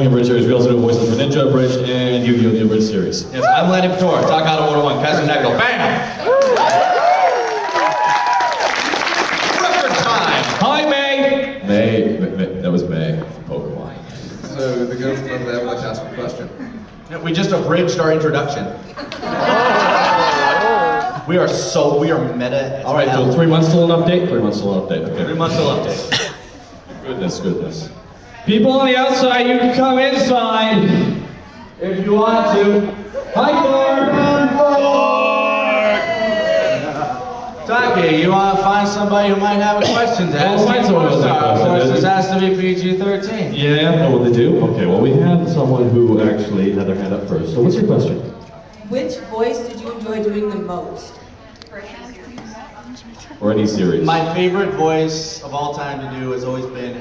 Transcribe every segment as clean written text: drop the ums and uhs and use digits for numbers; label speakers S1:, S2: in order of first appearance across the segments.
S1: Wrestling Abridged series. We also do voices for Ninja Abridged and Yu-Gi-Oh! The Abridged series. Yes, I'm Lani Talk out of 101, Kitsune Kon, bam! Record time! Hi, May! May, that was May from Pokemon.
S2: So the girls over there would like to ask a question.
S1: Yeah, we just abridged our introduction. We are meta. All right, so 3 months till an update? 3 months till an update, okay. 3 months till update. Goodness. People on the outside, you can come inside if you want to. Hi, Clark! Taki, you want to find somebody who might have a question to ask?
S3: Find someone with a question.
S1: Of course, this has to be PG-13.
S3: Yeah, I know what they do. Okay, well, we have someone who actually had their hand up first. So what's your question?
S4: Which voice did you enjoy doing the most?
S3: Or any series?
S1: My favorite voice of all time to do has always been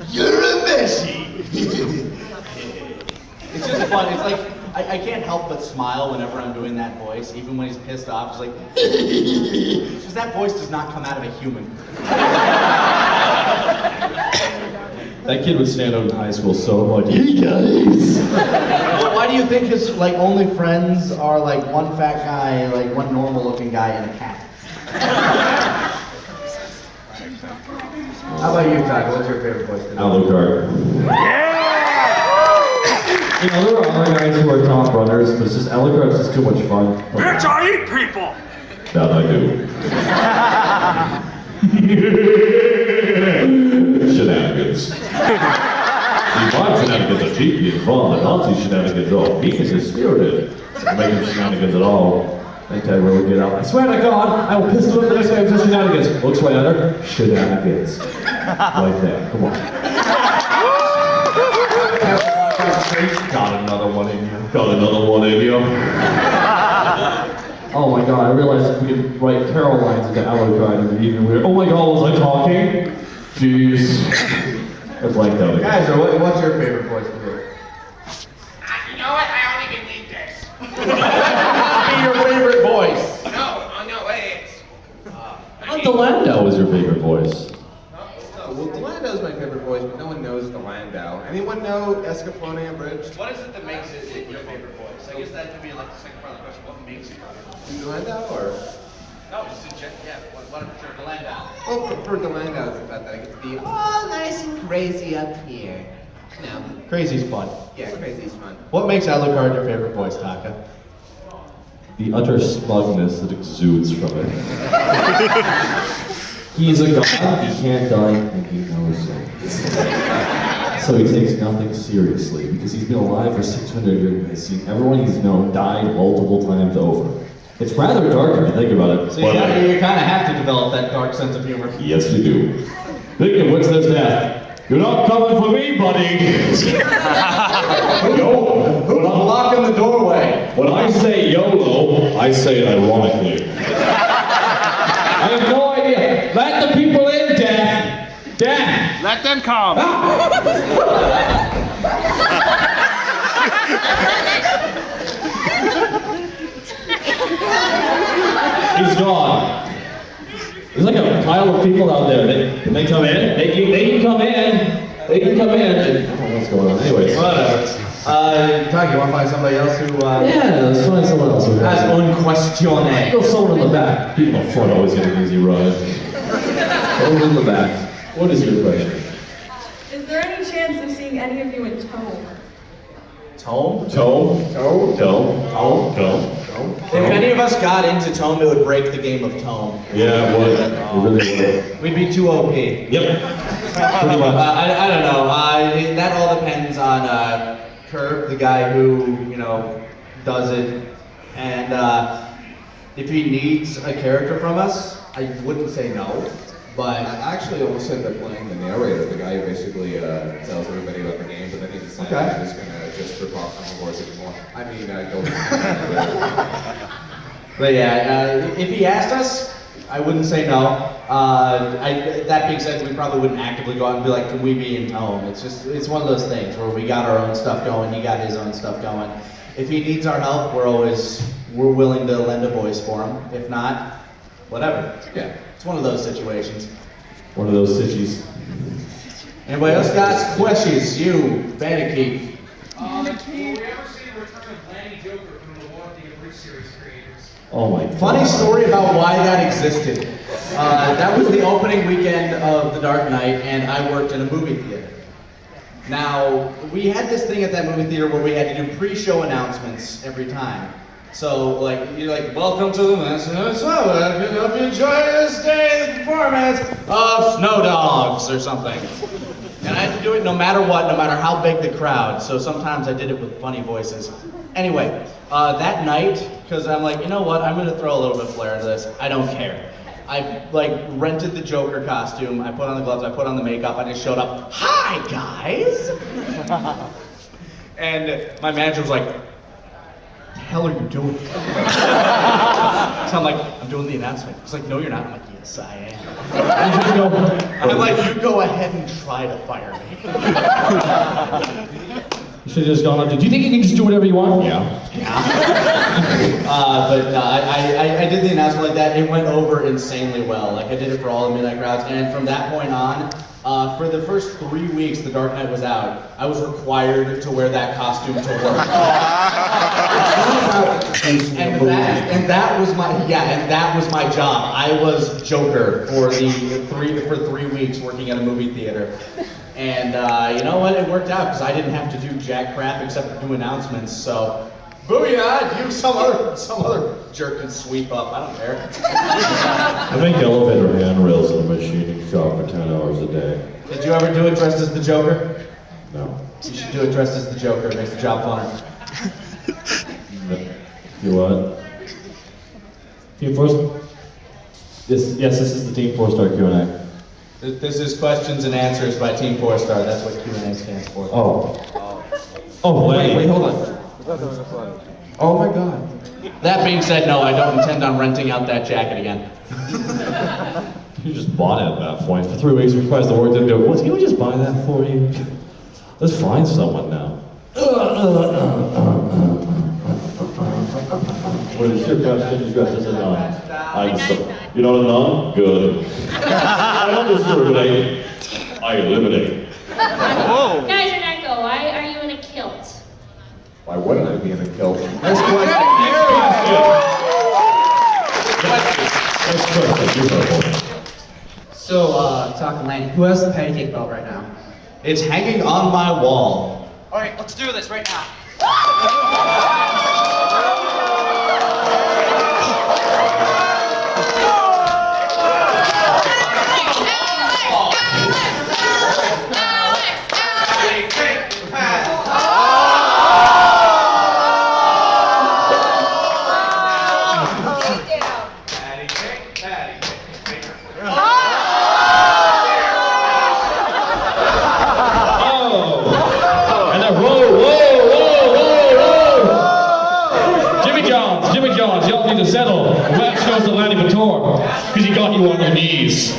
S1: You're a Messi. It's just fun. It's like I can't help but smile whenever I'm doing that voice, even when he's pissed off. It's like because that voice does not come out of a human.
S3: That kid would stand up in high school so much. Hey guys!
S1: Why do you think his only friends are like one fat guy, like one normal looking guy, and a cat? How about you, Taco? What's your favorite voice?
S3: Alucard. Yeah! You know, there are other guys who are top runners, but it's just Alucard's just too much fun.
S5: Bitch, I eat people!
S3: That I do. Shenanigans. You want shenanigans are cheeky and fun, and Nazi shenanigans are meek and spirited. Making shenanigans at all. I tell you where we get out. I swear to God, I will pistol up the next time for shenanigans. Looks right at her. Shenanigans. Right there. Come on. Got another one in you. Got another one in you. Oh my God, I realized we could write carol lines into Alucard and even weird. Oh my God, was I talking? Jeez. I'd like that.
S1: Guys, what's your favorite voice to do?
S5: You know what? I don't even need this.
S1: Be your favorite voice.
S5: No, it is.
S3: I thought Landau was your favorite voice.
S2: Well, Delandau's my favorite voice, but no one knows Delandau. Anyone know Escaflowne Abridged?
S1: What is it that makes it your favorite voice? I guess that could be like the second part of the question. What makes it your favorite voice?
S2: Delandau or?
S1: No, just in general. Yeah, what sure, the Landau.
S2: Well, for Delandau, it's about that. I get to be all nice and crazy up here. No.
S1: Crazy's fun.
S2: Yeah, crazy's fun.
S1: What makes Alucard your favorite voice, Taka?
S3: The utter smugness that exudes from it. He's a god, he can't die, and he knows it. So he takes nothing seriously, because he's been alive for 600 years and has seen everyone he's known died multiple times over. It's rather dark if you think about it.
S1: So you kind of have to develop that dark sense of humor.
S3: Yes, you do. Think of what's this death. You're not coming for me, buddy!
S1: Yo, who's blocking the doorway?
S3: When I say YOLO, I say it ironically. I have no idea. Let the people in, Dad. Dad.
S5: Let them come.
S3: He's gone. There's like a pile of people out there. They come in. They can come in. They can come in. I don't know what's going on. Anyways.
S1: Whatever. Taki, you want to find somebody else who,
S3: Yeah, let's find someone else who
S1: has un questione.
S3: Go someone in the back. People in front always get an easy ride. Someone in the back. What is your question?
S4: Is there any chance of seeing any of you in Tome?
S1: Tome?
S3: Tome.
S1: If any of us got into Tome, it would break the game of Tome.
S3: Yeah, it would. It really would.
S1: We'd be too OP.
S3: Yep. Pretty much.
S1: I don't know. That all depends on Curb, the guy who, does it. And if he needs a character from us, I wouldn't say no. But
S2: I actually almost ended up playing the narrator, the guy who basically tells everybody about the game, but then he decided he was going to just rip off some of ours anymore. I mean, go.
S1: But yeah, if he asked us, I wouldn't say no. That being said, we probably wouldn't actively go out and be like, can we be in Tome? It's one of those things where we got our own stuff going, he got his own stuff going. If he needs our help, we're willing to lend a voice for him. If not, whatever.
S2: Yeah.
S1: It's one of those situations.
S3: One of those sitchies.
S1: Anybody else got questions? You, Bandicoot.
S5: Will we ever see the return of Lani Joker from the War of the Abridged series creators?
S3: Oh my God.
S1: Funny story about why that existed. That was the opening weekend of The Dark Knight, and I worked in a movie theater. Now, we had this thing at that movie theater where we had to do pre-show announcements every time. So, like, you're like, welcome to the National Show. I hope you enjoy this day's performance of Snow Dogs or something. And I had to do it no matter what, no matter how big the crowd. So sometimes I did it with funny voices. Anyway, that night, because I'm like, you know what, I'm gonna throw a little bit of flair into this. I don't care. I rented the Joker costume, I put on the gloves, I put on the makeup, I just showed up, hi guys! And my manager was like, what the hell are you doing? So I'm like, I'm doing the announcement. He's like, no you're not. I'm like, yes I am. I'm like, you go ahead and try to fire me.
S3: You should have just gone up. Do you think you can just do whatever you want? Yeah.
S1: But no, I did the announcement like that. It went over insanely well. Like I did it for all the midnight crowds, and from that point on, for the first 3 weeks The Dark Knight was out, I was required to wear that costume to work. and that was my job. I was Joker for 3 weeks working at a movie theater. And you know what? It worked out because I didn't have to do jack crap except for do announcements. So, booyah! You some other jerk can sweep up. I don't care.
S3: I make elevator handrails in a machining shop for 10 hours a day.
S1: Did you ever do it dressed as the Joker?
S3: No.
S1: You should do it dressed as the Joker. It makes the job funner.
S3: You what? Team Force? Yes, this is the Team 4-star Q&A.
S1: This is questions and answers by Team 4-star. That's what Q&A stands for.
S3: Oh,
S2: Wait, hold on. Oh my God.
S1: That being said, no, I don't intend on renting out that jacket again.
S3: You just bought it at that point. For 3 weeks, requires the work didn't do it. What, can we just buy that for you? Let's find someone now. What is your question? You dressed as a nun. You're not a nun? Good. I don't discriminate. I eliminate.
S6: Whoa. Guys and Echo, why are you in a kilt?
S2: Why wouldn't I be in a kilt?
S1: Next question.
S7: So, talking Lani, who has the pancake belt right now?
S1: It's hanging on my wall.
S7: Alright, let's do this right now.
S3: Because he got you on your knees.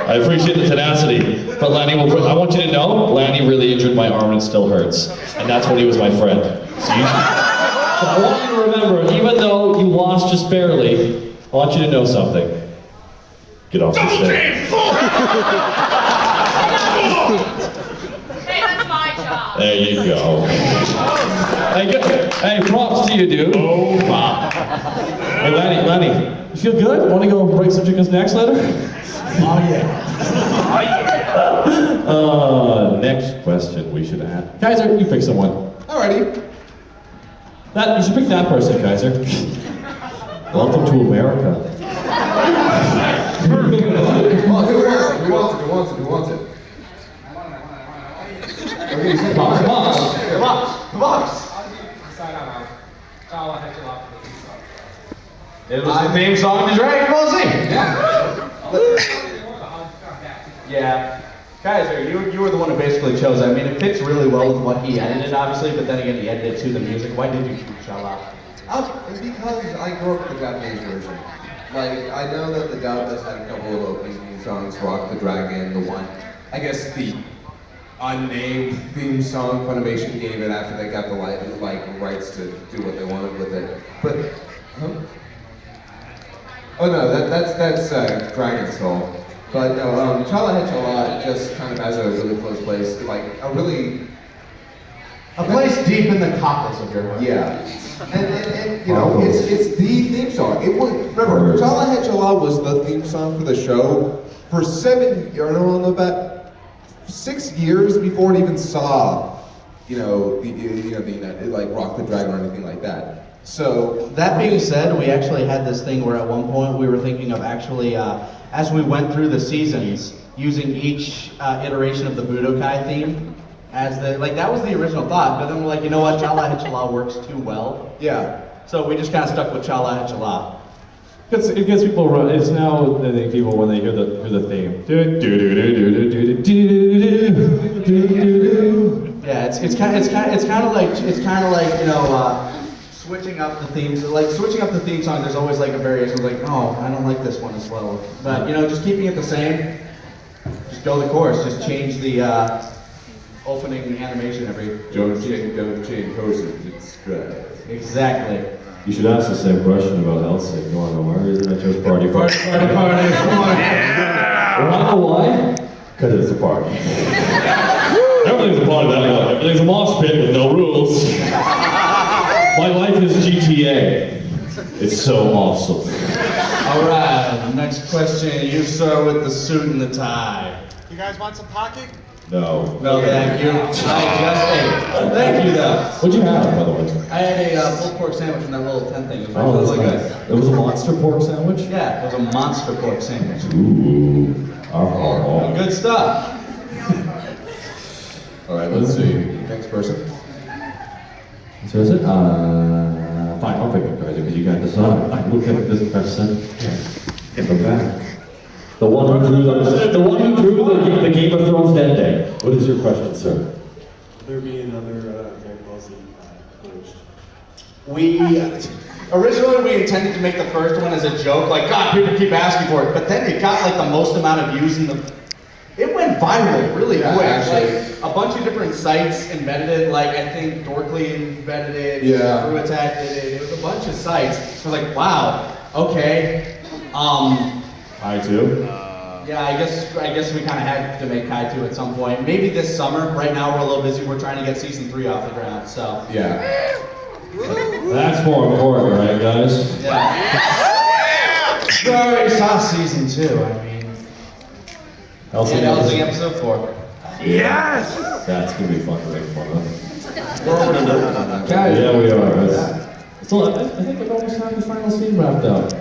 S3: I appreciate the tenacity, but Lani, I want you to know, Lani really injured my arm and it still hurts. And that's when he was my friend. So I want you to remember, even though you lost just barely, I want you to know something. Get off the stage.
S6: Hey, that's my job.
S3: There you go. Hey, props to you, dude. Oh, wow. Hey, Lani, you feel good? Want to go break some chicken's necks later?
S1: Oh yeah.
S3: Next question we should ask. Kaiser, you pick someone.
S2: Alrighty.
S3: You should pick that person, Kaiser. Welcome to America.
S2: Who wants it? Okay, you
S1: Box. It was the theme song to Dragon Ball Z. Yeah. Kaiser, you were the one who basically chose. I mean, it fits really well with what he edited, obviously, but then again, he edited to the music. Why did you choose Shala?
S2: Because I grew up with the Japanese version. Like, I know that the dub does have a couple of opening theme songs, Rock the Dragon, the one, I guess the unnamed theme song Funimation gave it after they got the rights to do what they wanted with it. But, oh no, that's Dragon Soul. But no, Chala Hechala just kind of has a really close place, like a really
S1: A place deep in the cockles of your heart.
S2: yeah. And you know, it's the theme song. It was remember, Chala Hechala was the theme song for the show for 7 or no, about 6 years before it even saw, the like Rock the Dragon or anything like that. So
S1: That being said, we actually had this thing where at one point we were thinking of actually, as we went through the seasons, using each iteration of the Budokai theme as that was the original thought, but then we're like, you know what, Chala Hechala works too well.
S2: yeah.
S1: So we just kind of stuck with Chala Hechala.
S3: It gets people. It's now I think people when they hear the theme.
S1: Yeah, it's kind of like switching up the themes. Like switching up the theme song, there's always like a variation. Like, oh, I don't like this one as well. But just keeping it the same. Just go the chorus. Just change the opening animation every.
S2: Don't change courses. It's good.
S1: Exactly.
S3: You should ask the same question about Helsing. You want to know why? Isn't it just party?
S1: Party, come on.
S3: Well, I know why. Because it's a party. Everything's a party that way. Everything's a mosh pit with no rules. My life is GTA. It's so awesome.
S1: All right. Next question. You start with the suit and the tie.
S5: You guys want some pocket?
S3: No.
S1: No, thank you. I just ate. Thank you, though.
S3: What'd you have, by the way?
S1: I had a pulled pork sandwich in that little tent thing. It was
S3: Oh, that's
S1: really
S3: nice.
S1: good.
S3: It was a monster pork sandwich?
S1: Yeah, it was a monster pork sandwich.
S3: Ooh. Oh.
S1: Good stuff.
S2: All right, let's see. Next person.
S3: So is it? Fine, I'll pick a card because you guys decide. I look at this person in the back. The one who drew the Game of Thrones dead day. What is your question, sir?
S8: Will there be another Dragon Ball Z footage?
S1: Originally we intended to make the first one as a joke, like, God, people keep asking for it, but then it got like the most amount of views it went viral really quick.
S2: Actually.
S1: Like, a bunch of different sites embedded it, like I think Dorkly embedded it,
S2: Yeah.
S1: Crew Attack did it, it was a bunch of sites. I was like, wow, okay.
S3: I too.
S1: Yeah, I guess we kind of had to make Kai 2 at some point. Maybe this summer. Right now we're a little busy. We're trying to get season 3 off the ground. So
S2: Yeah.
S3: That's more important, right, guys?
S1: yeah. We already saw season 2. I mean,
S3: Helsing
S1: that was episode 4.
S5: Yes!
S3: That's gonna be fun to make fun of.
S2: Guys,
S3: Yeah, we are. So I think I've almost had the final scene wrapped up.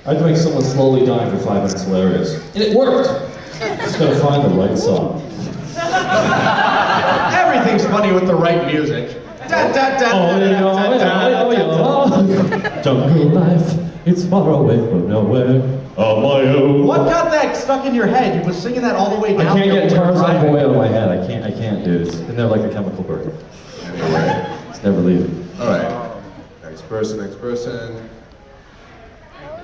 S3: I had to make someone slowly dying for 5 minutes hilarious. And it worked! Just gotta find the right song.
S1: Everything's funny with the right music.
S3: Jungle life, it's far away from nowhere. On my own.
S1: What got that stuck in your head? You were singing that all the way
S3: I
S1: down.
S3: can't get
S1: there.
S3: Tarzan boy out of my head. I can't, dude. It's in there like a chemical burn. It's never leaving.
S2: all right. Next person.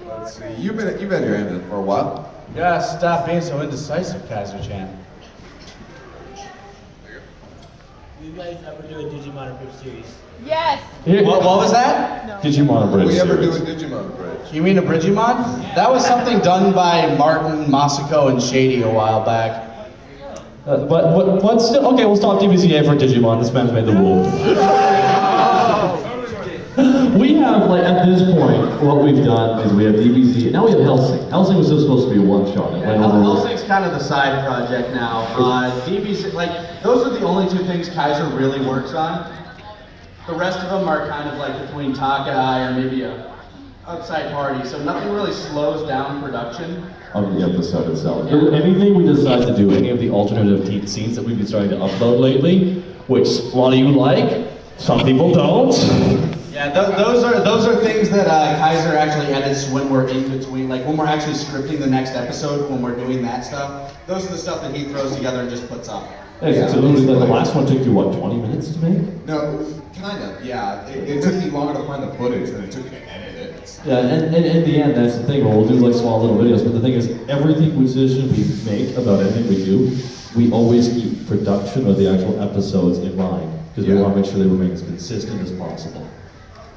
S2: Let's see. You've had your hand in for a while.
S1: Yeah, stop being so indecisive, Kaiser-chan.
S8: You guys ever do a Digimon Bridge series?
S6: Yes.
S1: What was that?
S3: Digimon Bridge.
S2: We ever do a
S3: series.
S2: Digimon bridge?
S1: You mean a Bridgemon? That was something done by Martin, Masako, and Shady a while back.
S3: But still, okay, we'll stop DBCA for Digimon. This man's made the rule. We have, like, at this point, what we've done is we have DBZ, now we have Helsing. Helsing was just supposed to be a one-shot.
S1: Helsing's kind of the side project now. DBC, like, those are the only 2 things Kaiser really works on. The rest of them are kind of like between Takai or maybe a outside party, so nothing really slows down production.
S3: On the episode itself. Anything we decide to do, any of the alternative scenes that we've been starting to upload lately, which a lot of you like, some people don't.
S1: Yeah, those are things that Kaiser actually edits when we're in between, like when we're actually scripting the next episode, when we're doing that stuff. Those are the stuff that he throws together and just puts up.
S3: Yeah, so the last one took you, what, 20 minutes to make?
S2: No, kind of. Yeah. It took me longer to find the footage than it took me to edit it.
S3: Yeah, and in the end, that's the thing, we'll do like small little videos, but the thing is, everything decision we make about anything we do, we always keep production or the actual episodes in mind, because we want to make sure they remain as consistent as possible.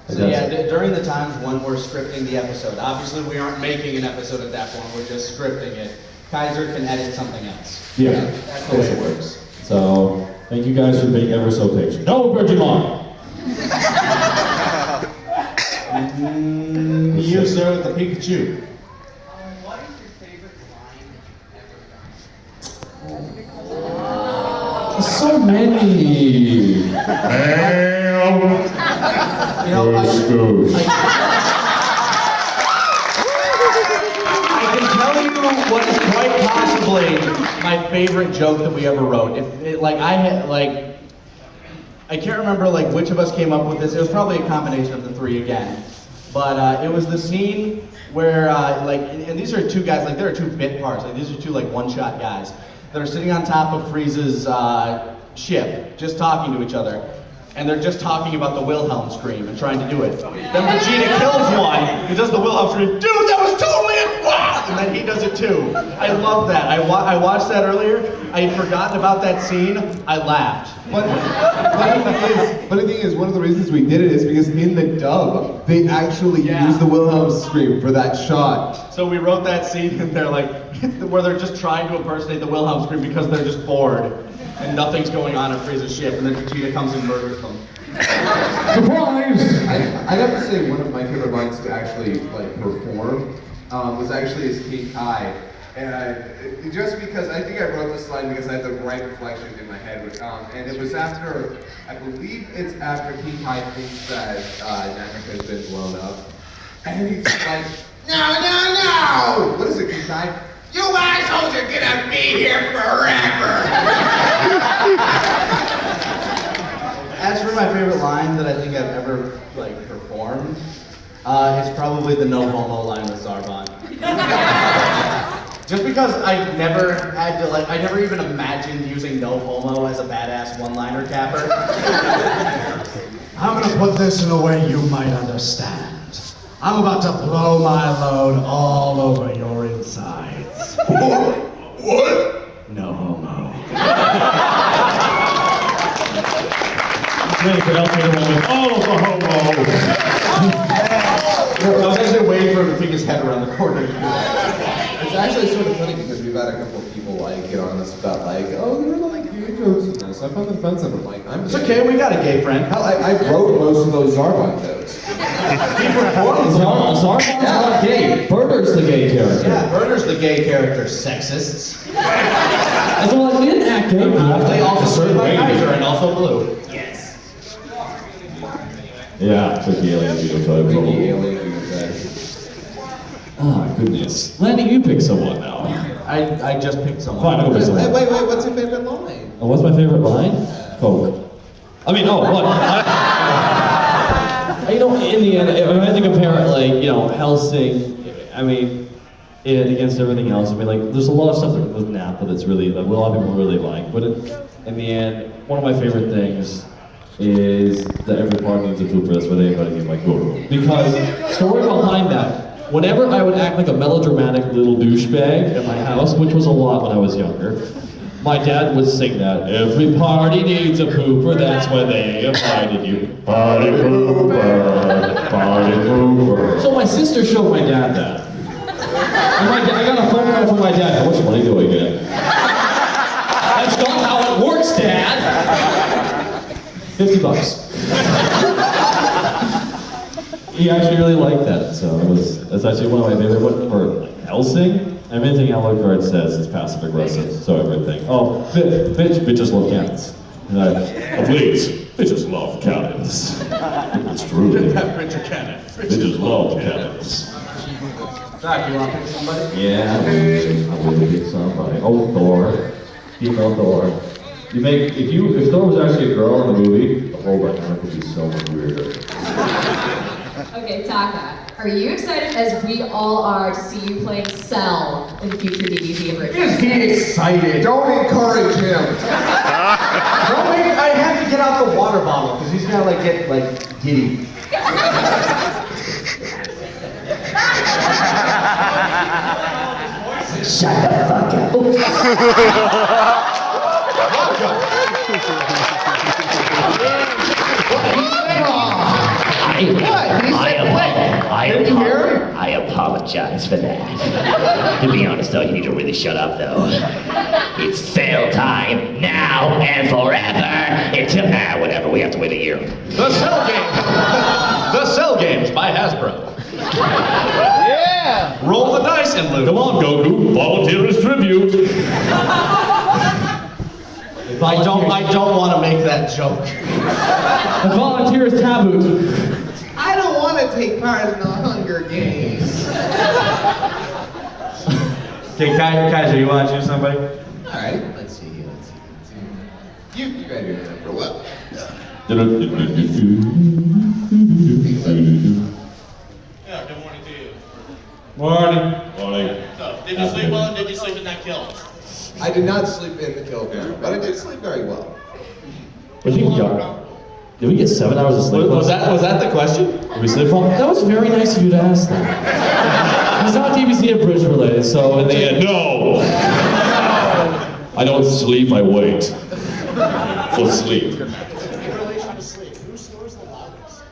S1: So yeah, during the times when we're scripting the episode, obviously we aren't making an episode at that point, we're just scripting it. Kaiser can edit something else.
S3: Yeah.
S1: That's the way it works.
S3: So, thank you guys for being ever so patient. No bridging line!
S1: You, sir, the Pikachu.
S5: What is your favorite line ever done?
S3: So many!
S1: You know, I can tell you what is quite possibly my favorite joke that we ever wrote. I can't remember which of us came up with this. It was probably a combination of the three again. But it was the scene where and these are two guys, there are two bit parts. These are two one-shot guys that are sitting on top of Frieza's ship, just talking to each other. And they're just talking about the Wilhelm scream and trying to do it. Then Vegeta kills one, he does the Wilhelm scream, dude, that was totally a wow! And then he does it too. I love that. I watched that earlier. I had forgotten about that scene. I laughed.
S2: Funny thing is, one of the reasons we did it is because in the dub, they actually use the Wilhelm scream for that shot.
S1: So we wrote that scene and they're where they're just trying to impersonate the Wilhelm scream because they're just bored. And nothing's going on at Frieza's ship, and then Vegeta comes and murders them.
S3: Surprise!
S2: I have to say one of my favorite lines to actually perform was actually as King Kai. And just because I think I wrote this line because I had the right reflection in my head. And it was after, I believe it's after King Kai thinks that Namika has been blown up. And he's like, no! What is it, King Kai? You assholes are gonna be here forever!
S1: As for my favorite line that I think I've ever performed, it's probably the no homo line with Zarbon. Just because I never had to I never even imagined using no homo as a badass one-liner capper.
S9: I'm gonna put this in a way you might understand. I'm about to blow my load all over your insides.
S2: What?
S9: No homo.
S3: Really good elevator moment. Oh, the homo!
S1: I was actually waiting for him to pick his head around the corner.
S2: It's actually sort of funny because we've had a couple of people get on us about oh, there are gay jokes in this. I find them offensive. I'm like,
S1: It's okay, we got a gay friend.
S2: Hell, I wrote most of those Zarbon jokes.
S3: Zarbon's not gay. Burner's the gay character.
S1: Yeah, Burner's the gay character, sexists.
S3: As well, he didn't act gay.
S1: They also serve by Kaiser and also blue.
S3: Yeah, took the alien phenotype.
S2: Biggie alien phenotype.
S3: Ah, goodness. Lani, you pick someone now.
S1: I just picked someone.
S3: Fine, I'll pick someone.
S2: Wait, what's your favorite line?
S3: Oh, what's my favorite line? Coke. I mean, what? In the end, if I had to compare it, Hellsing, against everything else, there's a lot of stuff with Nappa that's really, a lot of people really like, but in the end, one of my favorite things is that every party needs a pooper, that's why they invited me to my guru. Because, story behind that, whenever I would act like a melodramatic little douchebag at my house, which was a lot when I was younger, my dad would sing that. Every party needs a pooper, that's why they invited you. Party pooper, party pooper. So my sister showed my dad that. And I got a phone call from my dad. How much money do I get? That's not how it works, Dad. $50. He actually really liked that, so that's actually one of my favorite ones for Hellsing. Everything Alucard says is passive aggressive, so everything. Oh, bitches love cannons. Please, bitches love cannons. It's true.
S1: Bitch cannon.
S3: Bitches love cannons.
S1: Zach, you want to pick somebody?
S3: Yeah, I will pick somebody. Oh, Thor. Female Thor. If Thor was actually a girl in the movie, the whole dynamic would be so much weirder.
S10: Okay, Taka, are you excited as we all are to see you playing Cell in future DDT versions?
S2: Is he excited? Don't encourage him.
S1: I have to get out the water bottle because he's gonna get giddy.
S9: Shut the fuck up. I
S11: I apologize for that. To be honest though, you need to really shut up though. It's sale time, now and forever. Until, whatever, we have to wait a year.
S1: The Cell Games! The Cell Games by Hasbro. Yeah! Roll the dice and loot.
S3: Come on, Goku, volunteer as tribute.
S1: I don't want to make that joke.
S3: A volunteer is taboo.
S2: I don't want to take part in the Hunger Games.
S1: Okay, Kaiser, you want to choose somebody?
S2: Alright, let's see. You got your number well.
S5: Yeah, good morning to you.
S3: Morning.
S5: So, did you sleep well or did you sleep in that kill?
S2: I did not sleep in the kill room, but I did sleep very well.
S3: Did we get 7 hours of sleep?
S1: Was that the question?
S3: Did we sleep well? That was very nice of you to ask that. It's not DBC Bridge related, so in the end, no! I don't sleep, I wait. For sleep.
S5: In relation to sleep, who snores the loudest?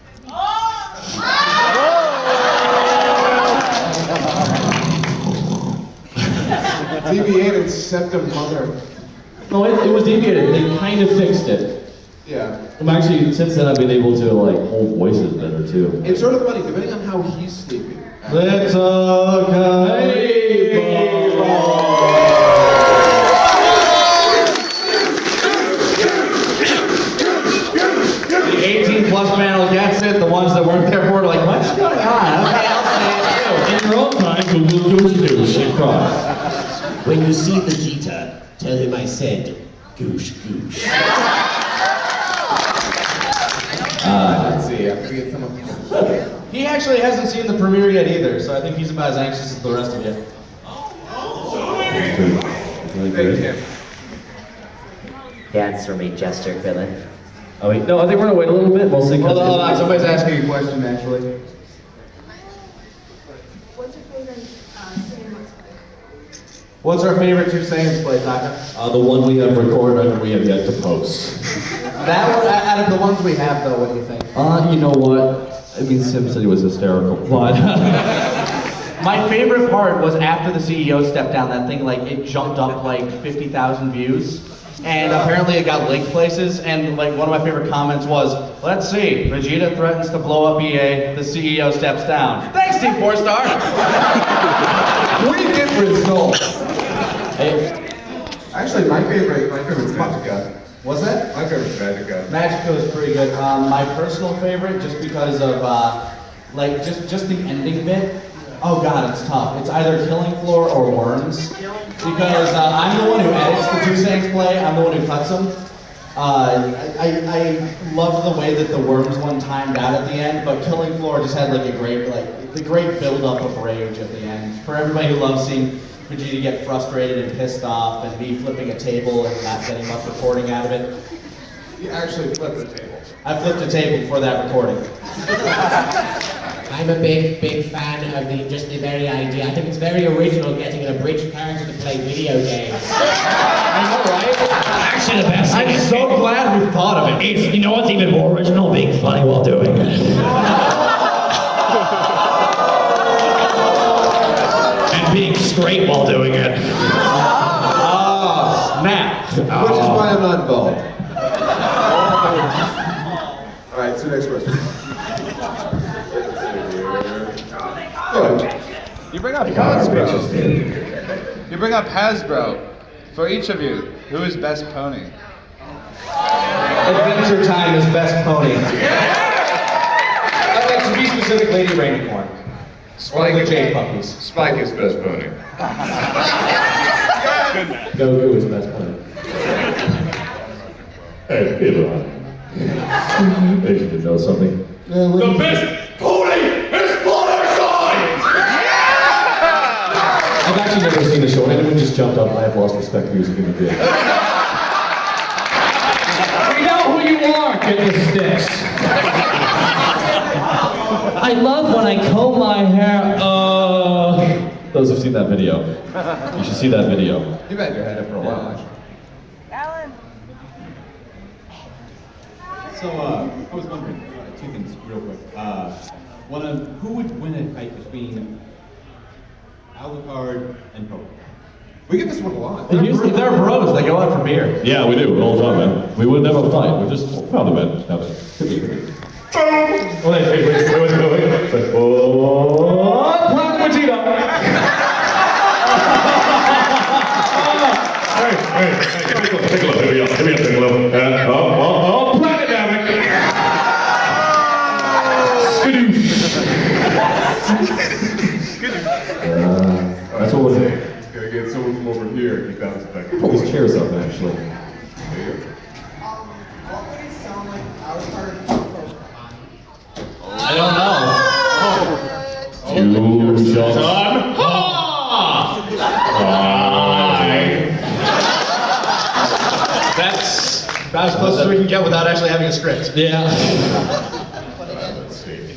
S2: Deviated septum mother.
S3: No, it was deviated. They kind of fixed it.
S2: Yeah.
S3: I'm actually, since then I've been able to like hold voices better too.
S2: It's sort of funny, depending on how he's sleeping.
S3: Little
S1: The 18 plus panel gets it. The ones that weren't there for it are like, what's going on? Okay, I'll say it too.
S3: In your own time, goosh and cry.
S11: When you see Vegeta, tell him I said, goosh, goosh.
S2: Let's see, I'm gonna get some of these.
S1: He actually hasn't seen the premiere yet either, so I think he's about as anxious as the rest of you.
S2: Thank you.
S11: Dance for me, Jester villain.
S3: Oh wait, no, I think we're gonna wait a little bit, mostly because...
S1: Hold on, somebody's asking a question actually.
S4: What's your favorite Saiyan play?
S1: What's our favorite two Saiyans play, Taka?
S3: the one we have recorded and we have yet to post.
S1: That one, out of the ones we have though, what do you think?
S3: You know what? I mean, Sim said he was hysterical, but...
S1: My favorite part was after the CEO stepped down, that thing, like, it jumped up like 50,000 views. And apparently it got linked places, and like one of my favorite comments was, let's see, Vegeta threatens to blow up EA, the CEO steps down. Thanks, Team 4-Star!
S2: We get results.
S3: Hey,
S2: Actually, my favorite's Magica.
S1: What's that?
S2: My favorite's Magica.
S1: Magico is pretty good. My personal favorite, just because of, like, just the ending bit. Oh god, it's tough. It's either Killing Floor or Worms. Because I'm the one who edits the two Saiyans play, I'm the one who cuts them. I loved the way that the Worms one timed out at the end, but Killing Floor just had like a great, the great build-up of rage at the end. For everybody who loves seeing Vegeta get frustrated and pissed off and me flipping a table and not getting much recording out of it.
S2: You actually flipped the table.
S1: I flipped a table for that recording.
S11: I'm a big fan of the very idea. I think it's very original getting an abridged character to play video games.
S1: I know, right?
S11: Actually, the best thing
S1: I'm
S11: is,
S1: so glad we thought of it.
S11: it's, you know what's even more original? Being funny while doing it. And being straight while doing it.
S1: Oh, snap.
S2: Which is why I'm not involved. Alright, so next question.
S12: You bring up Hasbro. You bring up Hasbro. For each of you, who is best pony?
S1: Adventure Time is best pony. To be specific, Lady Rainicorn. Or the Jade Puppies.
S2: Spike is best pony.
S3: Goku is best pony. Hey, Peter. They should know something.
S5: The best pony is Fluttershy!
S3: I've actually never seen the show. Anyone just jumped up. I have lost respect for you as a human being. We know who you are, get the sticks. I love when I comb my hair. Those who've seen that video, you should see that video.
S2: You've had your head up for a while, actually.
S4: Alan.
S8: So, I was wondering, two things real quick.
S3: Who would win a fight between Alucard and Pope?
S2: We get this one a lot.
S1: They're bros, they go out for beer.
S3: Yeah, we do, all the time, man. We would never fight, we're just probably men. Have it. Wait. Planet Vegeta! Hey, Piccolo, here we go, Piccolo. Planet Namek! That's what we're doing.
S2: Gotta get someone from over here. Keep that back.
S3: Pull these chairs up, actually.
S2: There you go.
S5: What would it sound like outside of
S1: I don't know.
S3: You shot.
S1: That's about as close as we can get without actually having a script.
S3: Yeah.
S2: Let's see.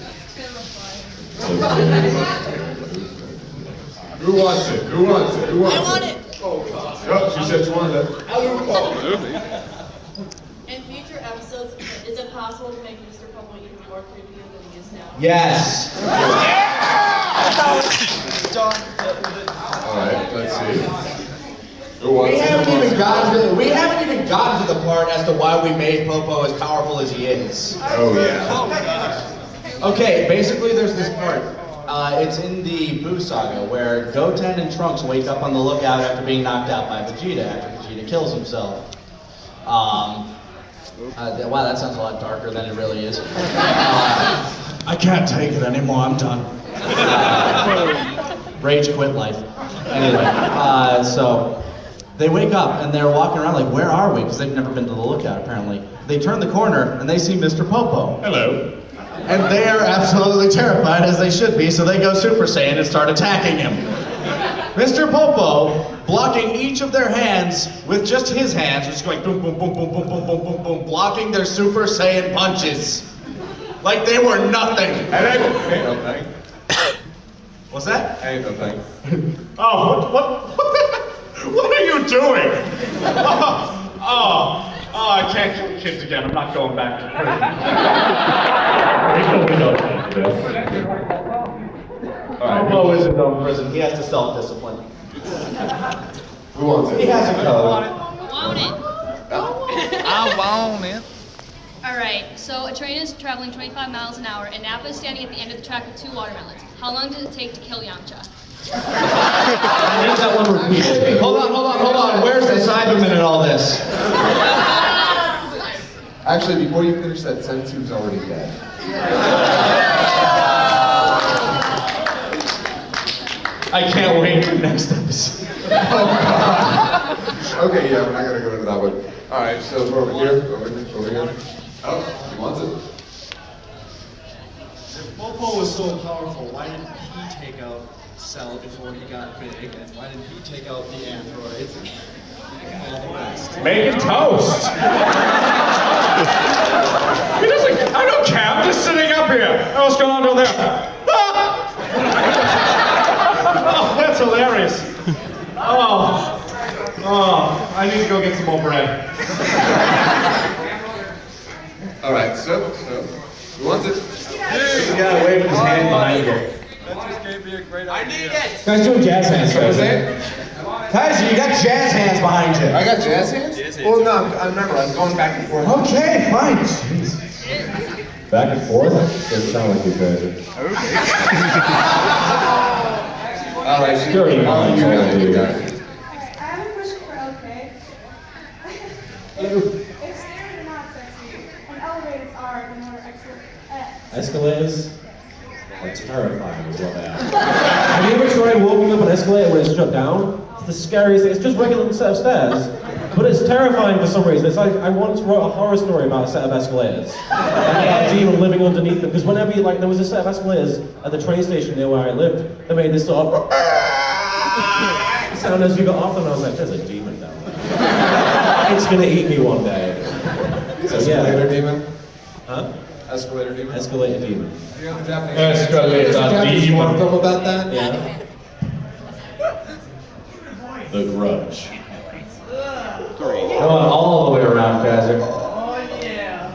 S2: Who wants it? Who wants it? Who wants it?
S4: I want it.
S2: Oh, she said she wanted it.
S4: In future episodes, is it possible to make Mr. Popo even more creepier than he is now?
S1: Yes.
S2: Alright, let's see. Who wants
S1: We
S2: it?
S1: haven't even gotten to the part as to why we made Popo as powerful as he is.
S2: Oh, yeah.
S1: Okay, basically there's this part. It's in the Boo Saga where Goten and Trunks wake up on the lookout after being knocked out by Vegeta after Vegeta kills himself. Wow, that sounds a lot darker than it really is.
S9: I can't take it anymore, I'm done.
S1: Rage quit life. Anyway, so they wake up and they're walking around like, where are we? Because they've never been to the lookout apparently. They turn the corner and they see Mr. Popo.
S3: Hello.
S1: And they are absolutely terrified, as they should be, so they go Super Saiyan and start attacking him. Mr. Popo, blocking each of their hands with just his hands, just going boom, boom, boom, boom, boom, boom, boom, boom, boom, blocking their Super Saiyan punches. Like they were nothing.
S2: Ain't no thing.
S1: What's that?
S2: Ain't no thing.
S1: Oh, what are you doing? I can't kill the kids again. I'm not going back to prison. Popo is in no prison. He has to self-discipline.
S2: Who wants it?
S1: He has a code.
S6: Want it.
S12: I want it.
S6: Alright, so a train is traveling 25 miles an hour, and Nappa is standing at the end of the track with 2 watermelons. How long does it take to kill Yamcha?
S3: Make that one repeated.
S1: Hold on. Where's the Cyberman in all this?
S2: Actually, before you finish that sentence, he was already dead.
S1: I can't wait for next episode.
S2: Okay, yeah, we're not gonna go into that one. Alright, so over here. Oh, he wants it.
S8: If Popo was so powerful, why didn't he take out Cell before he got big? And why didn't he take out the androids and all the rest?
S1: Make it toast. He doesn't. I don't care. I'm just sitting up here. What's going on down there? Oh, that's hilarious. I need to go get some more bread.
S2: Alright, so, who wants it?
S1: He's got to wave his hand behind you.
S8: That just gave me a great idea.
S5: I need it!
S1: Guys, doing jazz hands.
S2: What was that?
S1: Kaiser, you got jazz hands behind you.
S2: I got jazz hands? Well, no, I remember, I'm going back and forth.
S1: Okay, fine.
S3: Back and forth? Doesn't sound like you guys.
S2: Alright,
S3: Dirty minds,
S2: you
S3: all
S2: got
S3: of you.
S2: it.
S4: I have a question for LK. If stairs are not sexy, and elevators are, then what are
S3: Escalators are terrifying is what they are. Have you ever tried walking up an escalator when it's shut down? It's the scariest thing. It's just a regular set of stairs. But it's terrifying for some reason. It's like, I once wrote a horror story about a set of escalators. And about a demon living underneath them. Because whenever you, there was a set of escalators at the train station near where I lived, they made this sort of sound as you got off them, and I was like, there's a demon down there. It's gonna eat me one day. So,
S2: Escalator demon?
S3: Huh?
S2: Escalator demon?
S3: Escalator demon.
S2: You know the Japanese.
S3: Escalator
S2: Japanese
S3: demon.
S2: want to talk about that?
S3: Yeah. The Grudge.
S1: Come on, all the way around, Kaiser.
S8: Oh, yeah.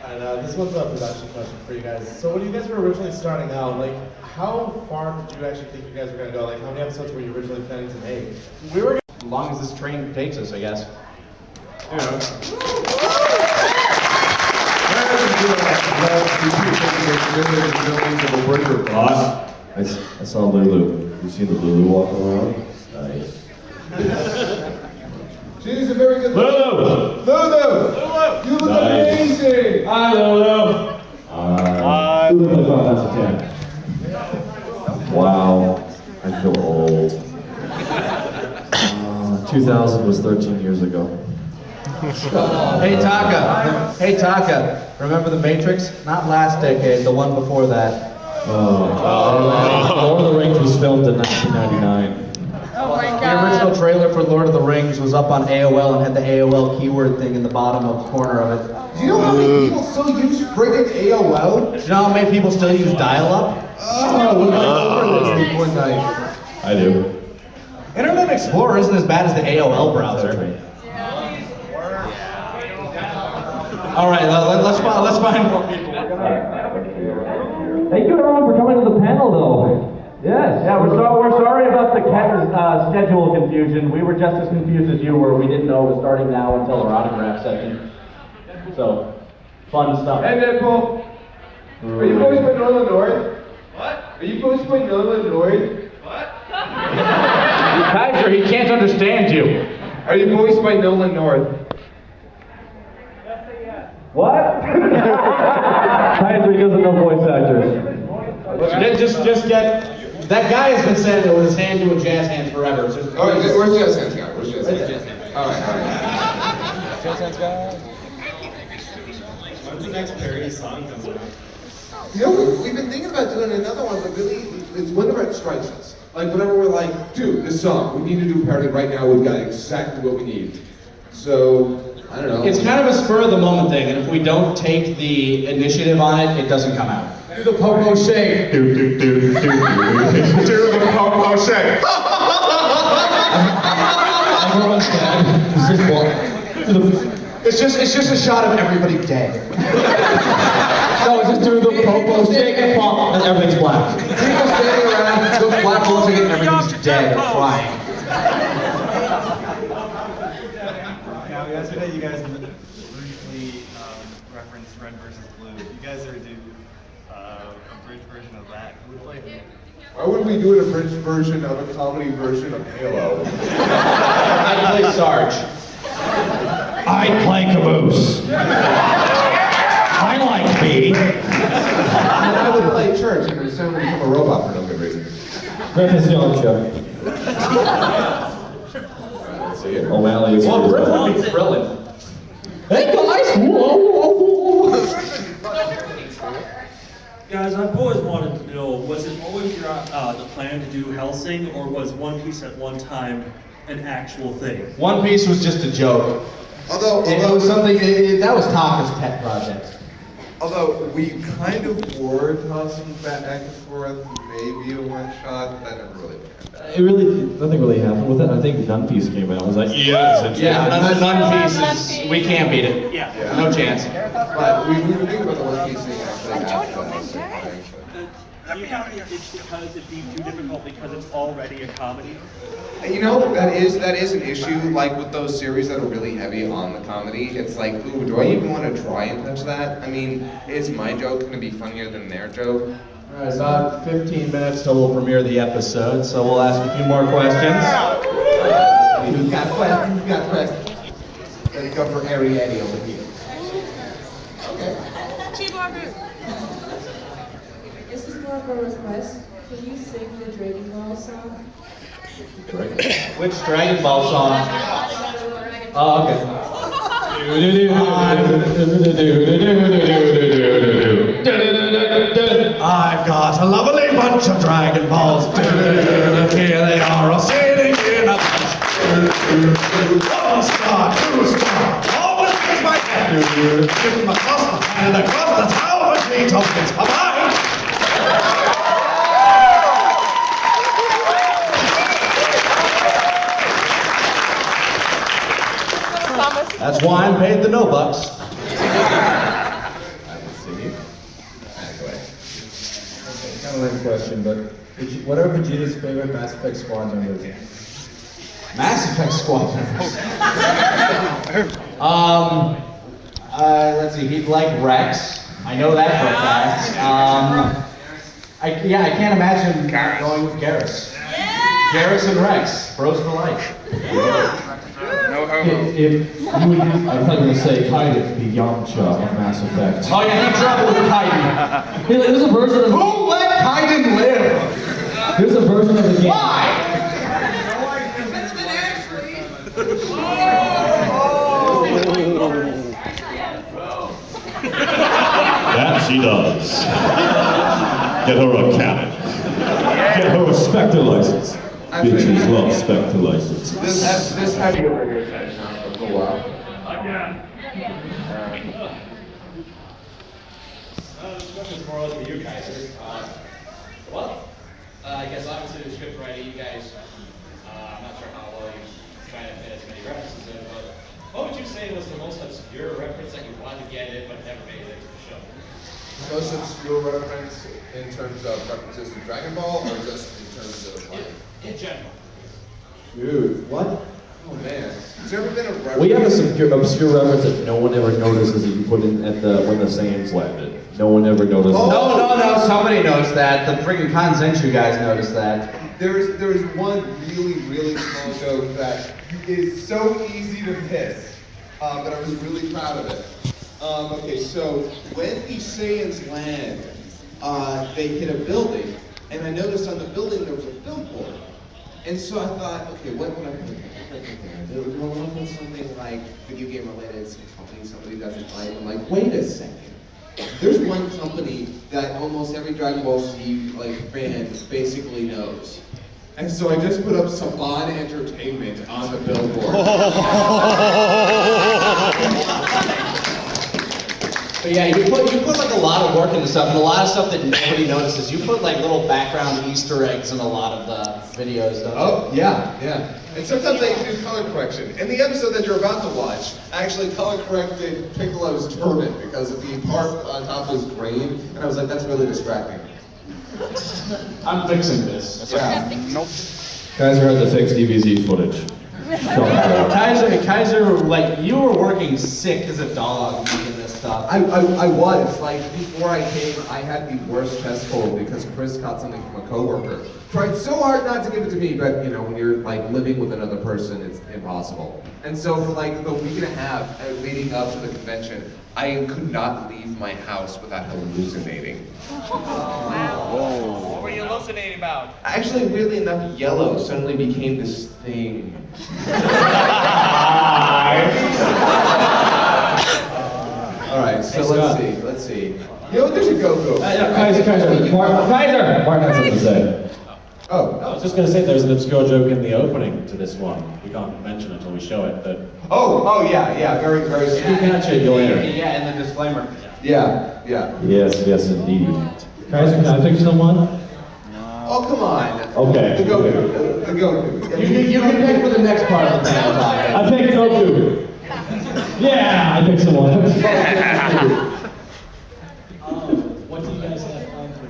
S8: And this one's up is actually quite
S13: question for you guys. So when you guys were originally starting out, like, how far did you actually think you guys were going to go? Like, how many episodes were you originally planning to make?
S1: We were as long as this train takes us, I guess.
S13: You know.
S3: I saw Lulu. You seen the Lulu walking around? Nice.
S2: She's a very good
S3: Lulu!
S2: Lulu! You look amazing!
S3: Hi, Lulu! Hi. Lulu, that's a 10. Wow. I feel old. 2000 was 13 years ago.
S1: Hey Taka, remember the Matrix? Not last decade, the one before that.
S3: Lord of the Rings was filmed in 1999.
S10: Oh my
S1: The
S10: god.
S1: original trailer for Lord of the Rings was up on AOL and had the AOL keyword thing in the bottom of the corner of it.
S2: Do you know how many people still use friggin' AOL?
S1: Do you know how many people still use dial-up?
S2: Oh, we're over this one night.
S3: I do.
S1: Internet Explorer isn't as bad as the AOL browser. All right, let's find more people.
S14: Thank you everyone for coming to the panel though. Yes. Yeah, we're sorry about the schedule confusion. We were just as confused as you were. We didn't know it was starting now until our autograph session. So, fun stuff.
S2: Hey Deadpool, are you voiced by Nolan North? What? Are you voiced by Nolan North?
S14: Kaiser, he can't understand you.
S2: Are you voiced by Nolan North?
S14: What? Kaiser, he doesn't know voice actors.
S1: Just get... That guy has been saying it with his hand doing jazz hands forever. So
S2: Alright, where's Jazz Hands guy? Where's Jazz Hands guy? Alright.
S1: Jazz hands guy.
S13: When's the next parody song coming out?
S2: You know, we've been thinking about doing another one, but really, it's whenever it strikes us. Like, whenever we're like, dude, this song, we need to do a parody right now, we've got exactly what we need. So, I don't know.
S1: It's kind of a spur of the moment thing, and if we don't take the initiative on it, it doesn't come out.
S2: Do the Popo Shake. Do the Popo Shake.
S1: Everyone's dead. It's just a shot of everybody dead.
S14: No, it's just do the Popo Shake and pop, and everything's black.
S2: People standing around, those black holes and everything's dead, flying.
S15: Now, yesterday you guys briefly referenced Red versus Blue. You guys are doing a bridge version of that. Who would play who?
S2: Why wouldn't we do an abridged version of a comedy version of Halo?
S1: I play Sarge.
S11: I play Caboose. I like me.
S2: And I would play Church and assume to become a robot for no good reason.
S3: Griffith's young show.
S2: Let's see it.
S3: O'Malley is
S1: Well, Griff would be thrilling.
S14: Hey guys! Whoa!
S16: Guys, I've always wanted to know, was it always your the plan to do Hellsing, or was One Piece at one time an actual thing?
S1: One Piece was just a joke.
S2: Although
S1: it was something, that was Taka's pet project.
S2: Although we kind of were tossing back and forth, maybe a one shot, that never really
S3: Nothing really happened with it. I think None Piece came out. I was like, yes.
S1: Yeah, none pieces. We can't beat it.
S16: Yeah.
S1: No chance.
S2: But we were thinking about the One Piece thing actually.
S16: I mean, it's because it being too difficult because it's already a comedy.
S2: You know, that is an issue, like with those series that are really heavy on the comedy. It's like, ooh, do I even want to try and touch that? I mean, is my joke going to be funnier than their joke?
S1: All right, it's about 15 minutes till we'll premiere the episode, so we'll ask a few more questions.
S2: Who's got questions? Who's got questions? Let's go for Ari Eddie over here. Okay.
S17: This is more of a request. Can you sing the Dragon Ball song?
S1: Which Dragon Ball song? Oh, okay.
S9: I've got a lovely bunch of Dragon Balls. Here they are, all sitting in a bunch. 1 star, 2 star, always makes my head. Give them across the hand and across the tower, three tokens. Bye-bye.
S1: That's why I'm paid the no bucks.
S18: kind of lame question, but what are Vegeta's favorite Mass Effect squad members?
S1: Mass Effect squad members. Let's see. He'd like Rex. I know that for a fact. I can't imagine going with Garrus. Garrus and Rex, bros for life.
S12: No homo.
S3: I thought you were going to say Kaiden, the Yamcha of Mass Effect.
S1: Oh yeah, he traveled with Kaiden.
S3: There's a version of
S1: Who let Kaiden live?
S3: There's a version of the game.
S1: Why?
S9: That she does. Get her a cannon. Get her a Spectre license. Bitches love Spectre licenses.
S2: This type of organization for a while.
S14: This question's more or less for you guys. I guess obviously the script writing, you guys, I'm not sure how well you try to fit as many references in, but what would you say was the most obscure reference that you wanted to get in but never made it to the show?
S2: Most obscure reference in terms of references to Dragon Ball, or just in terms of like?
S14: In general.
S18: Dude, what?
S2: Oh man, has there ever been a reference?
S3: We have some obscure reference that no one ever notices that you put in at when the Saiyans landed. No one ever notices.
S1: No, somebody noticed that. The freaking Kanzenshu guys noticed that.
S2: There's one really small joke that is so easy to miss, but I was really proud of it. Okay, so when the Saiyans land, they hit a building, and I noticed on the building there was a billboard. And so I thought, okay, what can I put there? Do I want to put something like video game related, some company somebody doesn't like? I'm like, wait a second. There's one company that almost every Dragon Ball Z fan basically knows. And so I just put up Saban Entertainment on the billboard.
S1: But yeah, you put like a lot of work into stuff, and a lot of stuff that nobody notices. You put like little background Easter eggs in a lot of the videos, don't you?
S2: Oh, yeah. And sometimes I do color correction. In the episode that you're about to watch, I actually color corrected Piccolo's turban because the part on top was green, and I was like, that's really distracting.
S1: I'm fixing this.
S2: Yeah.
S12: Nope.
S3: Kaiser had to fix DBZ footage.
S1: Kaiser, like, you were working sick as a dog making this stuff.
S2: I was. Like, before I came, I had the worst chest cold because Chris caught something from a coworker. Tried so hard not to give it to me, but, when you're, like, living with another person, it's impossible. And so for, like, the week and a half leading up to the convention, I could not leave my house without hallucinating.
S7: Wow. What were you hallucinating about?
S2: Actually, weirdly enough, yellow suddenly became this thing. Alright, so let's see. There's a Goku.
S3: Kaiser. Martin has something to say.
S2: Oh.
S14: I was just going to say there's an obscure joke in the opening to this one. We can't mention it until we show it, but...
S2: Oh, yeah, very
S3: You can check you later.
S1: Yeah, and the disclaimer.
S2: Yeah.
S3: Yes, indeed. Kaiser, can I pick someone?
S2: Oh, come on.
S3: Okay.
S2: The Goku.
S1: You can pick for the next part of the panel.
S3: I picked Goku. Yeah, I picked someone.
S14: What do you guys have planned for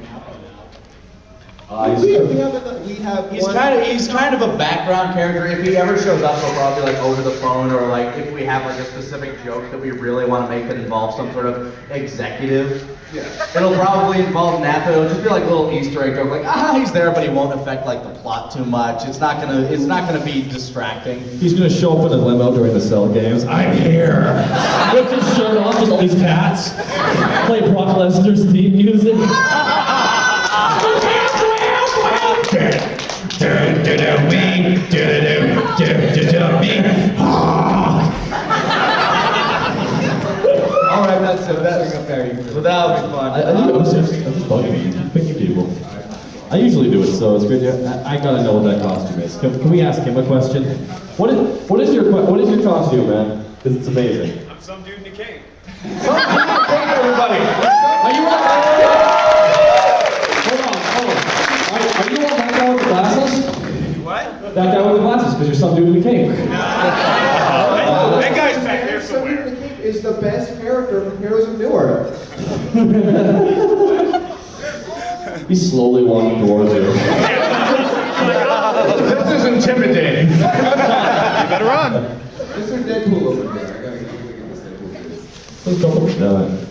S14: now?
S1: He's kind of a background character. If he ever shows up, he'll probably like over the phone, or like if we have like a specific joke that we really want to make that involves some sort of executive.
S2: Yeah.
S1: It'll probably involve Nappa. It'll just be like a little Easter egg joke, like he's there, but he won't affect like the plot too much. It's not gonna be distracting.
S3: He's gonna show up in a limo during the Cell games. I'm here. With his shirt off, just all these cats. Play Brock Lesnar's theme music.
S2: Alright, that's fair.
S1: Well, that'll be fun.
S3: I'm just bugging you. Picking people. I usually do it, so it's good. I gotta know what that costume is. Can we ask him a question? What is your costume, man? Because it's amazing.
S15: I'm some dude in a cape.
S3: Everybody, are you on? Hold on. Are you on that guy with the glasses?
S15: What?
S3: That guy with the glasses, because you're some dude in a cape.
S15: That guy's back there somewhere.
S2: Is the best character from Heroes of Newer.
S3: He's slowly walking towards you.
S9: This is intimidating. You better run.
S2: Mr. Deadpool over there. I gotta give this Deadpool.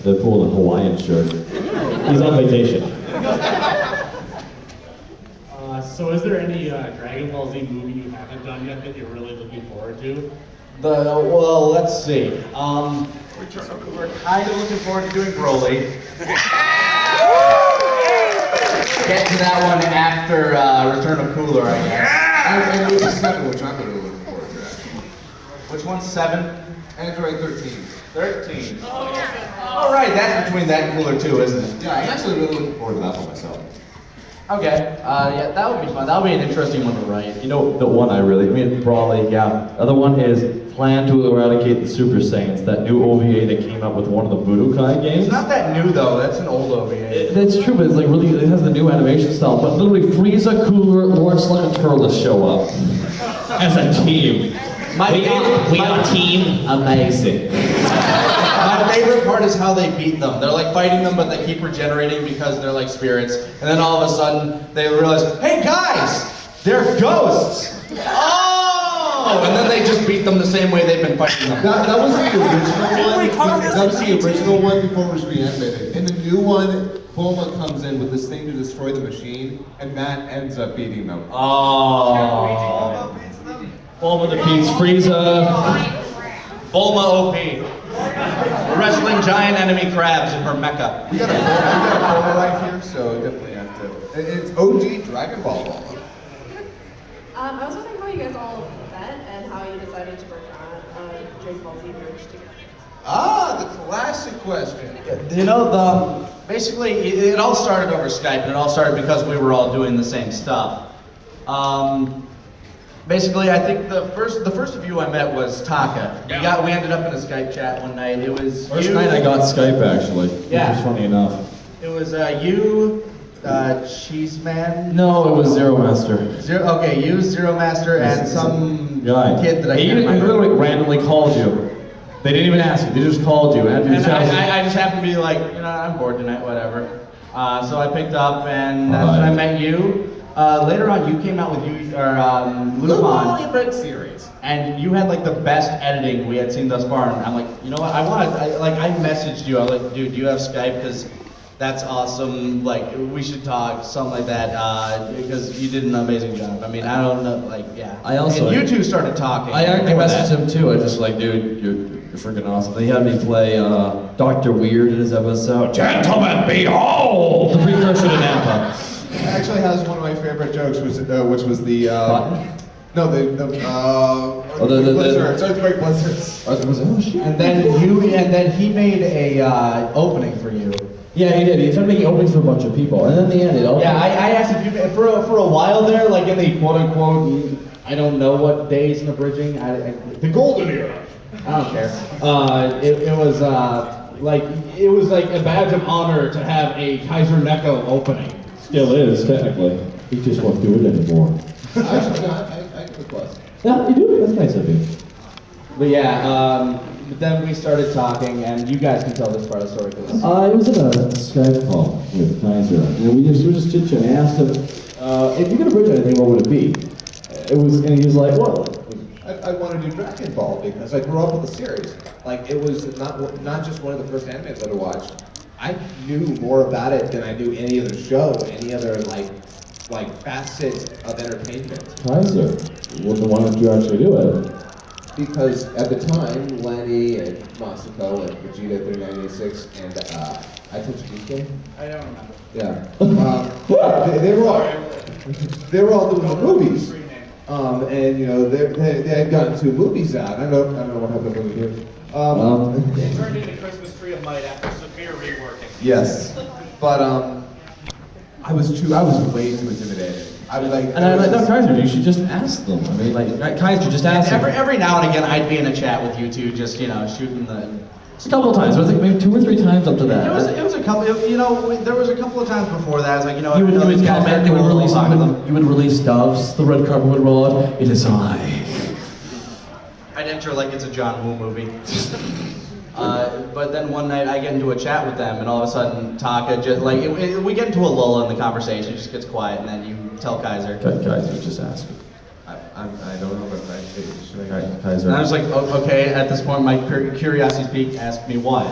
S3: Deadpool in a Hawaiian shirt. He's on vacation.
S19: So is there any Dragon Ball Z movie you haven't done yet that you're really looking forward to?
S1: Well, let's see. We're kind of looking forward to doing Broly. Get to that one after Return of Cooler, I guess.
S2: And movie 7, which I'm really looking forward to, actually.
S1: Which one's 7?
S2: Android 13.
S1: 13. All right, that's between that and Cooler 2, isn't it?
S2: Yeah, I'm actually really looking forward to that one myself.
S1: Okay, yeah, that would be fun. That would be an interesting one to write.
S3: You know, the one Broly, yeah. Other one is Plan to Eradicate the Super Saiyans, that new OVA that came out with one of the Budokai games.
S1: It's not that new though, that's an old OVA.
S3: That's true, but it's like really, it has the new animation style. But literally, Frieza, Cooler, Lord Slug, and Turles show up as a team.
S11: We are team amazing.
S1: My favorite part is how they beat them. They're like fighting them, but they keep regenerating because they're like spirits. And then all of a sudden, they realize, hey guys, they're ghosts. Oh! And then they just beat them the same way they've been fighting them.
S2: That was the original one. That was the original one before it was reanimated. In the new one, Bulma comes in with this thing to destroy the machine, and Matt ends up beating them.
S1: Oh.
S3: Bulma defeats Frieza.
S1: Bulma OP. Wrestling giant enemy crabs in her mecha.
S2: We got a Bulma right here, so definitely have to. It's OG Dragon Ball Bulma.
S17: I was wondering how you guys all met and how you decided to work on Dragon Ball Z merge together.
S2: Ah, the classic question.
S1: You know, basically, it all started over Skype, and it all started because we were all doing the same stuff. Basically, I think the first of you I met was Taka. We ended up in a Skype chat one night. It was
S3: First
S1: you,
S3: night I got Skype actually,
S1: Yeah.
S3: which was funny enough.
S1: It was you, Cheeseman.
S3: No, it was Zero Master.
S1: Okay, you, Zero Master, and some
S3: guy.
S1: kid that I
S3: He
S1: can't remember.
S3: literally randomly called you. They didn't even ask you, they just called you.
S1: And I just happened to be like, I'm bored tonight, whatever. So I picked up, and that's when I met you. Later on, you came out with Lupin
S2: Red series,
S1: and you had like the best editing we had seen thus far. And I'm like, you know what? I messaged you. I was like, dude, do you have Skype? Because that's awesome. Like, we should talk, something like that. Because you did an amazing job. I mean, I don't know, like, yeah. And you two started talking.
S3: I messaged him too. I just like, dude, you're freaking awesome. They had me play Dr. Weird in his episode. Gentlemen, behold! The precursor to Nampa.
S2: Actually has one of my favorite jokes, which was the blizzards, earthquake blizzards.
S1: And then he made a opening for you.
S3: Yeah, he did. He started making openings for a bunch of people, and then in the end, it all.
S1: Yeah, I asked if you for a while there, like in the quote unquote, I don't know what days in the bridging, the golden era. I don't care. It was like a badge of honor to have a Kaiser Neko opening.
S3: Still is, technically. He just won't do it anymore.
S2: Actually, no, I give a plus.
S3: Yeah, you do. That's nice of you.
S1: But yeah, but then we started talking, and you guys can tell this part of the story.
S3: It was in a Skype call with Kaiser. And we just chit-chat. I asked him, if you're gonna bridge anything, what would it be? And he was like, what?
S2: I want to do Dragon Ball because I grew up with the series. Like, it was not just one of the first animes that I watched. I knew more about it than I knew any other show, any other like facet of entertainment.
S3: Kaiser. Well, then why don't you actually do it?
S2: Because at the time, Lani and Masako and Vegeta 3986 and I touched DK.
S1: I don't remember.
S2: Yeah. they were all doing the movies. And they had gotten 2 movies out. I don't know what happened over here.
S5: They turned into Christmas Tree of Might after severe reworking.
S2: Yes, but I was way too intimidated. I was like,
S3: and I like, no, Kaiser, you should just ask them. I mean, like, Kaiser, just ask them.
S1: Every now and again, I'd be in a chat with you two, just shooting the.
S3: Just a couple of times. I was like maybe 2 or 3 times up to that.
S1: It was a couple. There was a couple of times before that. I was like,
S3: you would comment. They would release them. You would release doves. The red carpet would roll out. It is I.
S1: I'd enter like it's a John Woo movie. But then one night I get into a chat with them, and all of a sudden Taka just like we get into a lull in the conversation. It just gets quiet, and then you tell Kaiser.
S3: Kaiser just asked me.
S2: I don't know about that.
S3: Kaiser.
S1: And I was like, okay. At this point, my curiosity's piqued. Ask me why.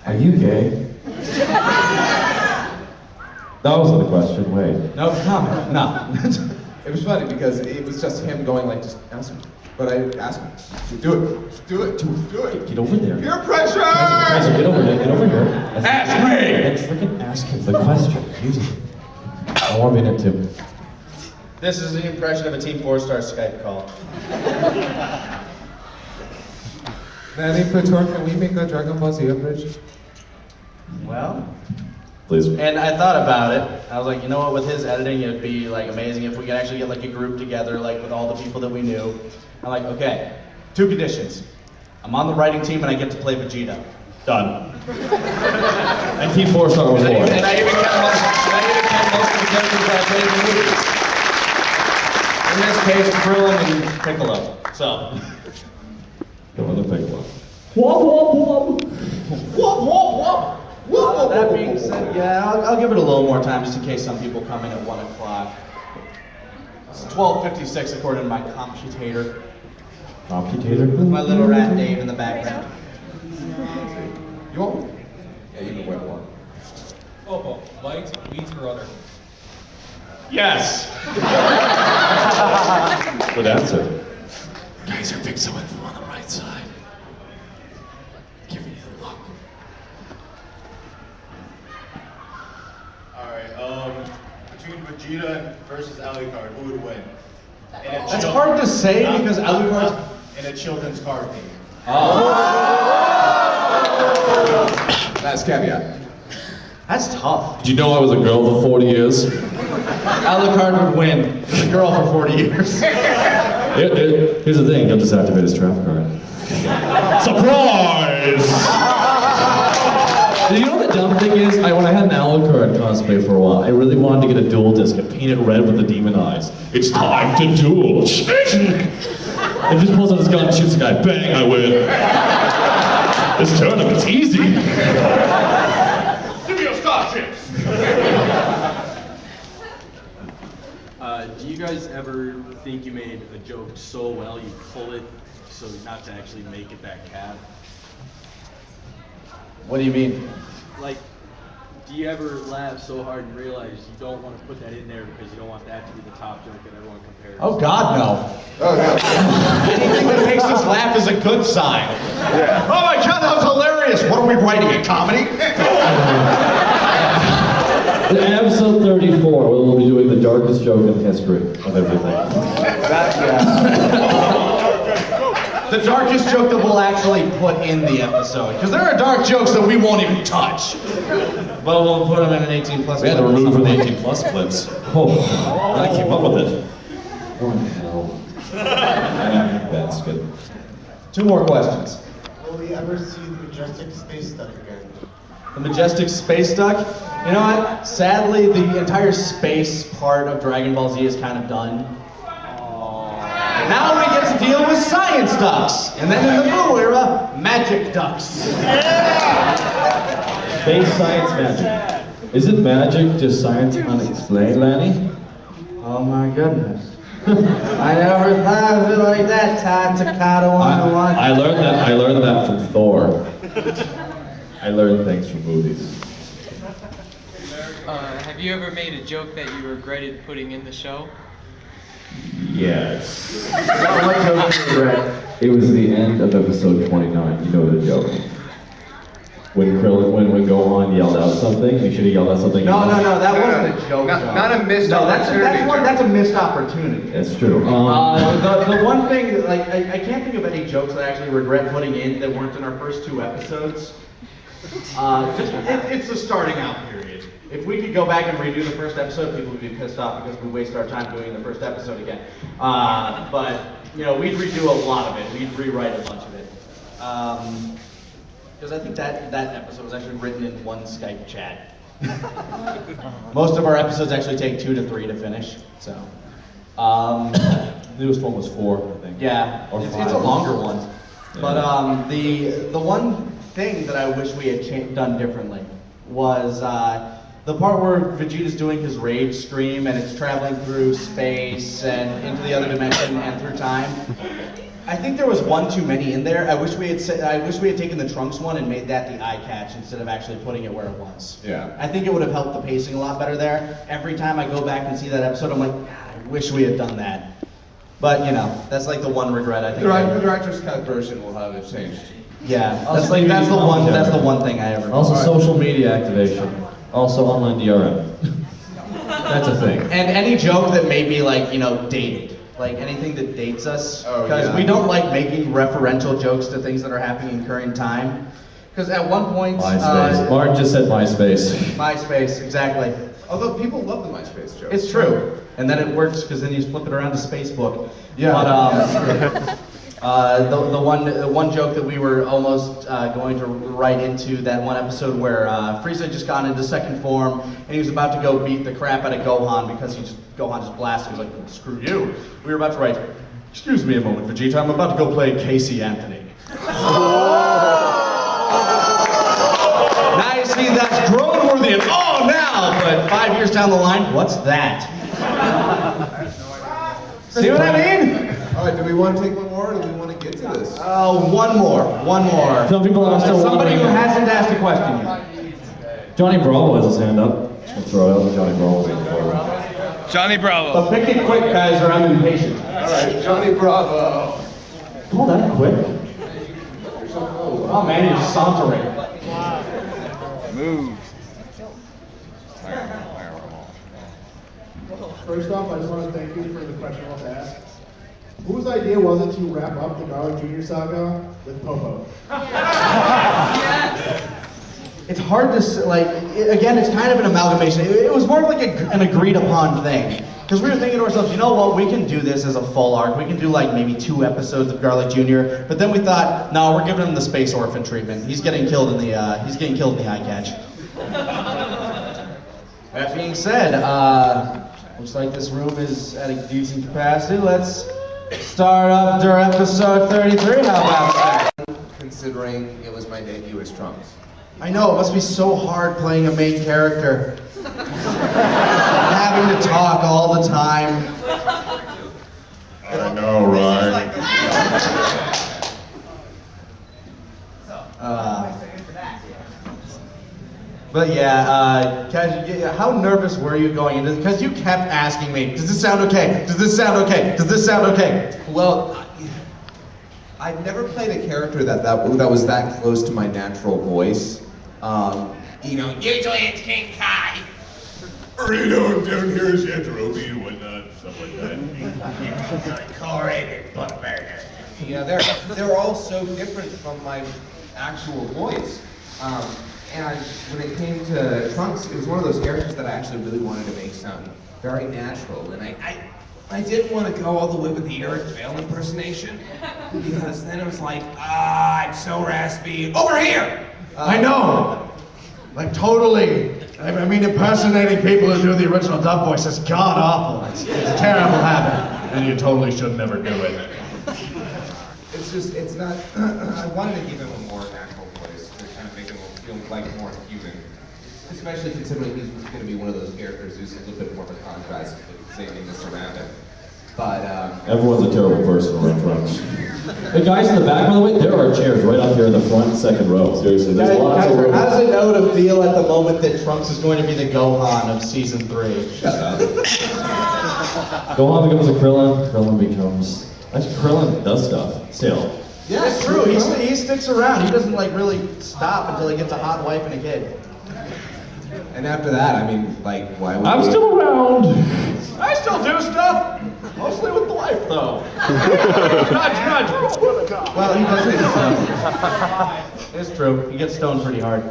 S3: Are you gay? That wasn't a question. Wait.
S1: No comment. No.
S2: It was funny because it was just him going like, just ask me. But I asked him, do it. Do it. Do it.
S3: Get over there.
S2: Peer pressure!
S3: Kaiser, get over there. Get over here.
S1: Ask me!
S3: And freaking ask him the question. I want to be in it too.
S1: This is an impression of a Team 4-star Skype call.
S2: Lani, Pator, can we make a Dragon Ball Z bridge?
S1: Well,
S3: please.
S1: And I thought about it. I was like, you know what? With his editing, it'd be like amazing if we could actually get like a group together, like with all the people that we knew. I'm like, okay, 2 conditions. I'm on the writing team and I get to play Vegeta. Done.
S3: And Team 4-star was
S1: And
S3: born.
S1: I even kept most of the characters that I played in the movie. In this case, Krillin and Piccolo. So.
S3: No other Piccolo.
S1: Whoop, whoop, whoop. Whoop, whoop, whoop. That being said, yeah, I'll give it a little more time just in case some people come in at 1 o'clock. It's 12:56 according to my computator.
S3: Computator?
S1: My little rat Dave in the background.
S2: You want one? Yeah, you can wear one.
S5: Oh, white, wheat, or other?
S1: Yes!
S3: Good answer.
S9: Kaiser, pick someone from on the right side. Give me the look.
S15: Alright, between Vegeta versus Alucard, who would win?
S1: That's hard to say because Alucard's
S15: in a children's card game.
S2: Last caveat.
S1: That's tough.
S3: Did you know I was a girl for 40 years?
S1: Alucard would win. He's a girl for 40 years.
S3: Here's the thing, he'll just activate his trap card. Surprise! You know what the dumb thing is? When I had an Alucard cosplay for a while, I really wanted to get a dual disc and paint it red with the demon eyes. It's time to duel! And just pulls out his gun and shoots the guy. Bang, I win. This tournament's easy.
S9: Give me your starships!
S19: Do you guys ever think you made a joke so well you pull it so not to actually make it that cab?
S1: What do you mean?
S19: Like, do you ever laugh so hard and realize you don't want to put that in there because you don't want that to be the top joke that everyone compares?
S1: Oh God, no. Anything that makes us laugh is a good sign.
S9: Yeah. Oh my God, that was hilarious! What are we writing, a comedy?
S3: In episode 34, we'll be doing the darkest joke in history of everything.
S1: The darkest joke that we'll actually put in the episode. Because there are dark jokes that we won't even touch. But we'll put them in an 18 plus.
S3: We had to remove from the 18 plus clips. Oh, I came up with it. Oh no. That's good.
S1: 2 more questions.
S20: Will we ever see the majestic space duck again?
S1: The majestic space duck? You know what? Sadly, the entire space part of Dragon Ball Z is kind of done. Now we get to deal with science ducks. And then in the Boo era, magic ducks.
S3: Space science magic. Isn't magic just science unexplained, Lani?
S1: Oh my goodness. I never thought of it like that, Takata 101.
S3: I learned that from Thor. I learned things from movies.
S21: Have you ever made a joke that you regretted putting in the show?
S3: Yes. What joke do you regret? It was the end of episode 29. You know the joke. When Gohan yelled out something, you should have yelled out something.
S1: No, that wasn't a joke.
S2: Not a missed
S1: opportunity. That's a missed opportunity.
S3: That's true.
S1: The one thing, like, I can't think of any jokes that I actually regret putting in that weren't in our first 2 episodes. It's the starting out period. If we could go back and redo the first episode, people would be pissed off because we waste our time doing the first episode again. But, you know, we'd redo a lot of it. We'd rewrite a bunch of it. Because I think that episode was actually written in 1 Skype chat. Most of our episodes actually take 2 to 3 to finish, so.
S3: The newest one was 4, I think.
S1: Yeah,
S3: Or
S1: it's
S3: 5.
S1: a longer one. But the one thing that I wish we had done differently was the part where Vegeta's doing his rage scream and it's traveling through space and into the other dimension and through time. I think there was one too many in there. I wish we had taken the Trunks one and made that the eye catch instead of actually putting it where it was.
S2: Yeah.
S1: I think it would have helped the pacing a lot better there. Every time I go back and see that episode, I'm like, God, I wish we had done that. But you know, that's like the one regret I think.
S2: The director's cut version will have it changed.
S1: Yeah, that's the one thing I ever.
S3: Also, social media activation. Also, online DRM. That's a thing.
S1: And any joke that may be like, you know, dated. Like anything that dates us. Because we don't like making referential jokes to things that are happening in current time. Because at one point...
S3: MySpace. Martin just said MySpace.
S1: MySpace, exactly.
S2: Although people love the MySpace joke.
S1: It's true. And then it works because then you flip it around to Spacebook.
S2: Yeah.
S1: But the one joke that we were almost going to write into that one episode where Frieza had just gone into second form and he was about to go beat the crap out of Gohan because Gohan just blasted him. He was like, screw you. We were about to write, excuse me a moment, Vegeta, I'm about to go play Casey Anthony. Now you see that's grown worthy and now, but 5 years down the line, what's that? See what I mean?
S2: All right, do we want to take one more, or do we want to get to this?
S1: One more.
S3: Some people are still
S1: somebody who
S3: wondering.
S1: hasn't asked a question yet.
S3: Johnny Bravo has his hand up. I'll throw it out. Johnny Bravo.
S12: Johnny Bravo.
S1: But pick it quick, guys, or I'm impatient.
S2: All right, Johnny Bravo.
S3: Oh, that quick.
S1: Oh man, you're sauntering.
S12: Move.
S20: First off, I just want to thank you for the question I want to ask. Whose idea was it to wrap up the Garlic Jr. saga with Popo?
S1: It's hard to again, it's kind of an amalgamation. It was more like an agreed upon thing. Because we were thinking to ourselves, you know what, we can do this as a full arc. We can do like maybe 2 episodes of Garlic Jr. But then we thought, no, we're giving him the space orphan treatment. He's getting killed in the eye catch. That being said, looks like this room is at a decent capacity. Let's start up to episode 33. How about that?
S2: Considering it was my debut as Trunks.
S1: I know, it must be so hard playing a main character. Having to talk all the time.
S9: I know, right?
S1: But yeah, Kaj, how nervous were you going into this? Because you kept asking me, does this sound okay? Does this sound okay? Does this sound okay?
S2: Well, I've never played a character that was that close to my natural voice. You know,
S11: Usually it's King Kai.
S9: Burrito down here is Yajirobe and whatnot, stuff like that.
S11: Corey Butterburger.
S2: Yeah, they're all so different from my actual voice. And when it came to Trunks, it was one of those characters that I actually really wanted to make sound very natural. And I didn't want to go all the way with the Eric Vale impersonation, because then it was like, I'm so raspy. Over here!
S9: I know! Like, totally. I mean, impersonating people who do the original dub voice is god-awful. It's a terrible habit. And you totally should never do it.
S2: It's not, I wanted to give him a more natural voice to kind of make him feel like more human. Especially considering he's going to be one of those characters who's a little bit more of a contrast to the zaniness around him. But,
S3: Everyone's a terrible person around Trunks. Hey guys in the back, by the way, there are chairs right up here in the front, second row. Seriously, there's lots of room.
S1: How does it know to feel at the moment that Trunks is going to be the Gohan of season 3?
S2: Shut up.
S3: Gohan becomes a Krillin, Krillin becomes... Actually, Krillin does stuff, still.
S1: Yeah, it's true. He sticks around. He doesn't like really stop until he gets a hot wife and a kid.
S2: And after that, I mean, like, why would
S3: I'm still around.
S9: I still do stuff. Mostly with the wife, though.
S1: Well, he does it stuff. It's true. He gets stoned pretty hard.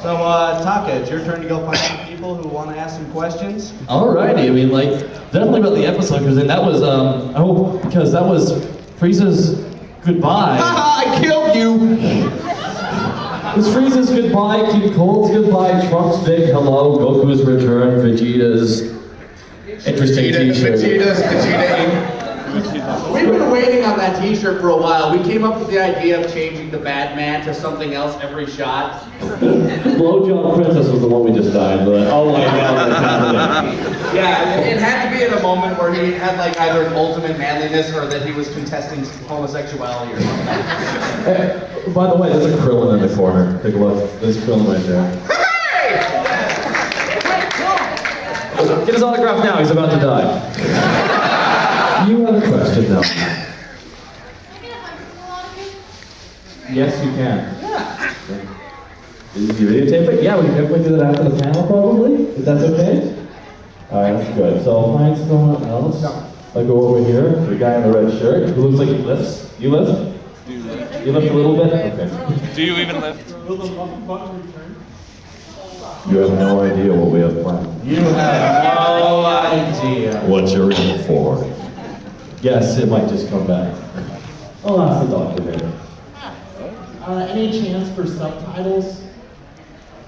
S1: So, Taka, it's your turn to go find some people who want to ask some questions.
S3: Alrighty, I mean, like, definitely about the episode, because then that was, because that was Frieza's goodbye.
S1: I killed you!
S3: It's Frieza's goodbye, King Cold's goodbye, Trunks' big hello, Goku's return, Vegeta's interesting t-shirt.
S2: Vegeta.
S1: We've been waiting on that t-shirt for a while. We came up with the idea of changing the Batman to something else every shot.
S3: Blowjob Princess was the one we just died, but oh my god, that's happening.
S1: Yeah, it had to be at a moment where he had like either an ultimate manliness or that he was contesting homosexuality or something.
S3: Hey, by the way, there's a Krillin in the corner. Take a look. There's Krillin right there. Get his autograph now, he's about to die. You have a question now. Yes, you can.
S1: Yeah.
S3: Is you videotape it? Yeah, we can definitely do that after the panel, probably. If that's okay? Alright, that's good. So I'll find someone else. I'll go over here, the guy in the red shirt, who looks like he lifts. You lift? You lift a little bit? Okay.
S7: Do you even lift?
S3: You have no idea what we have planned.
S1: You have no idea.
S3: What you're in for. Yes, it might just come back. I'll ask the doctor there.
S13: Any chance for subtitles?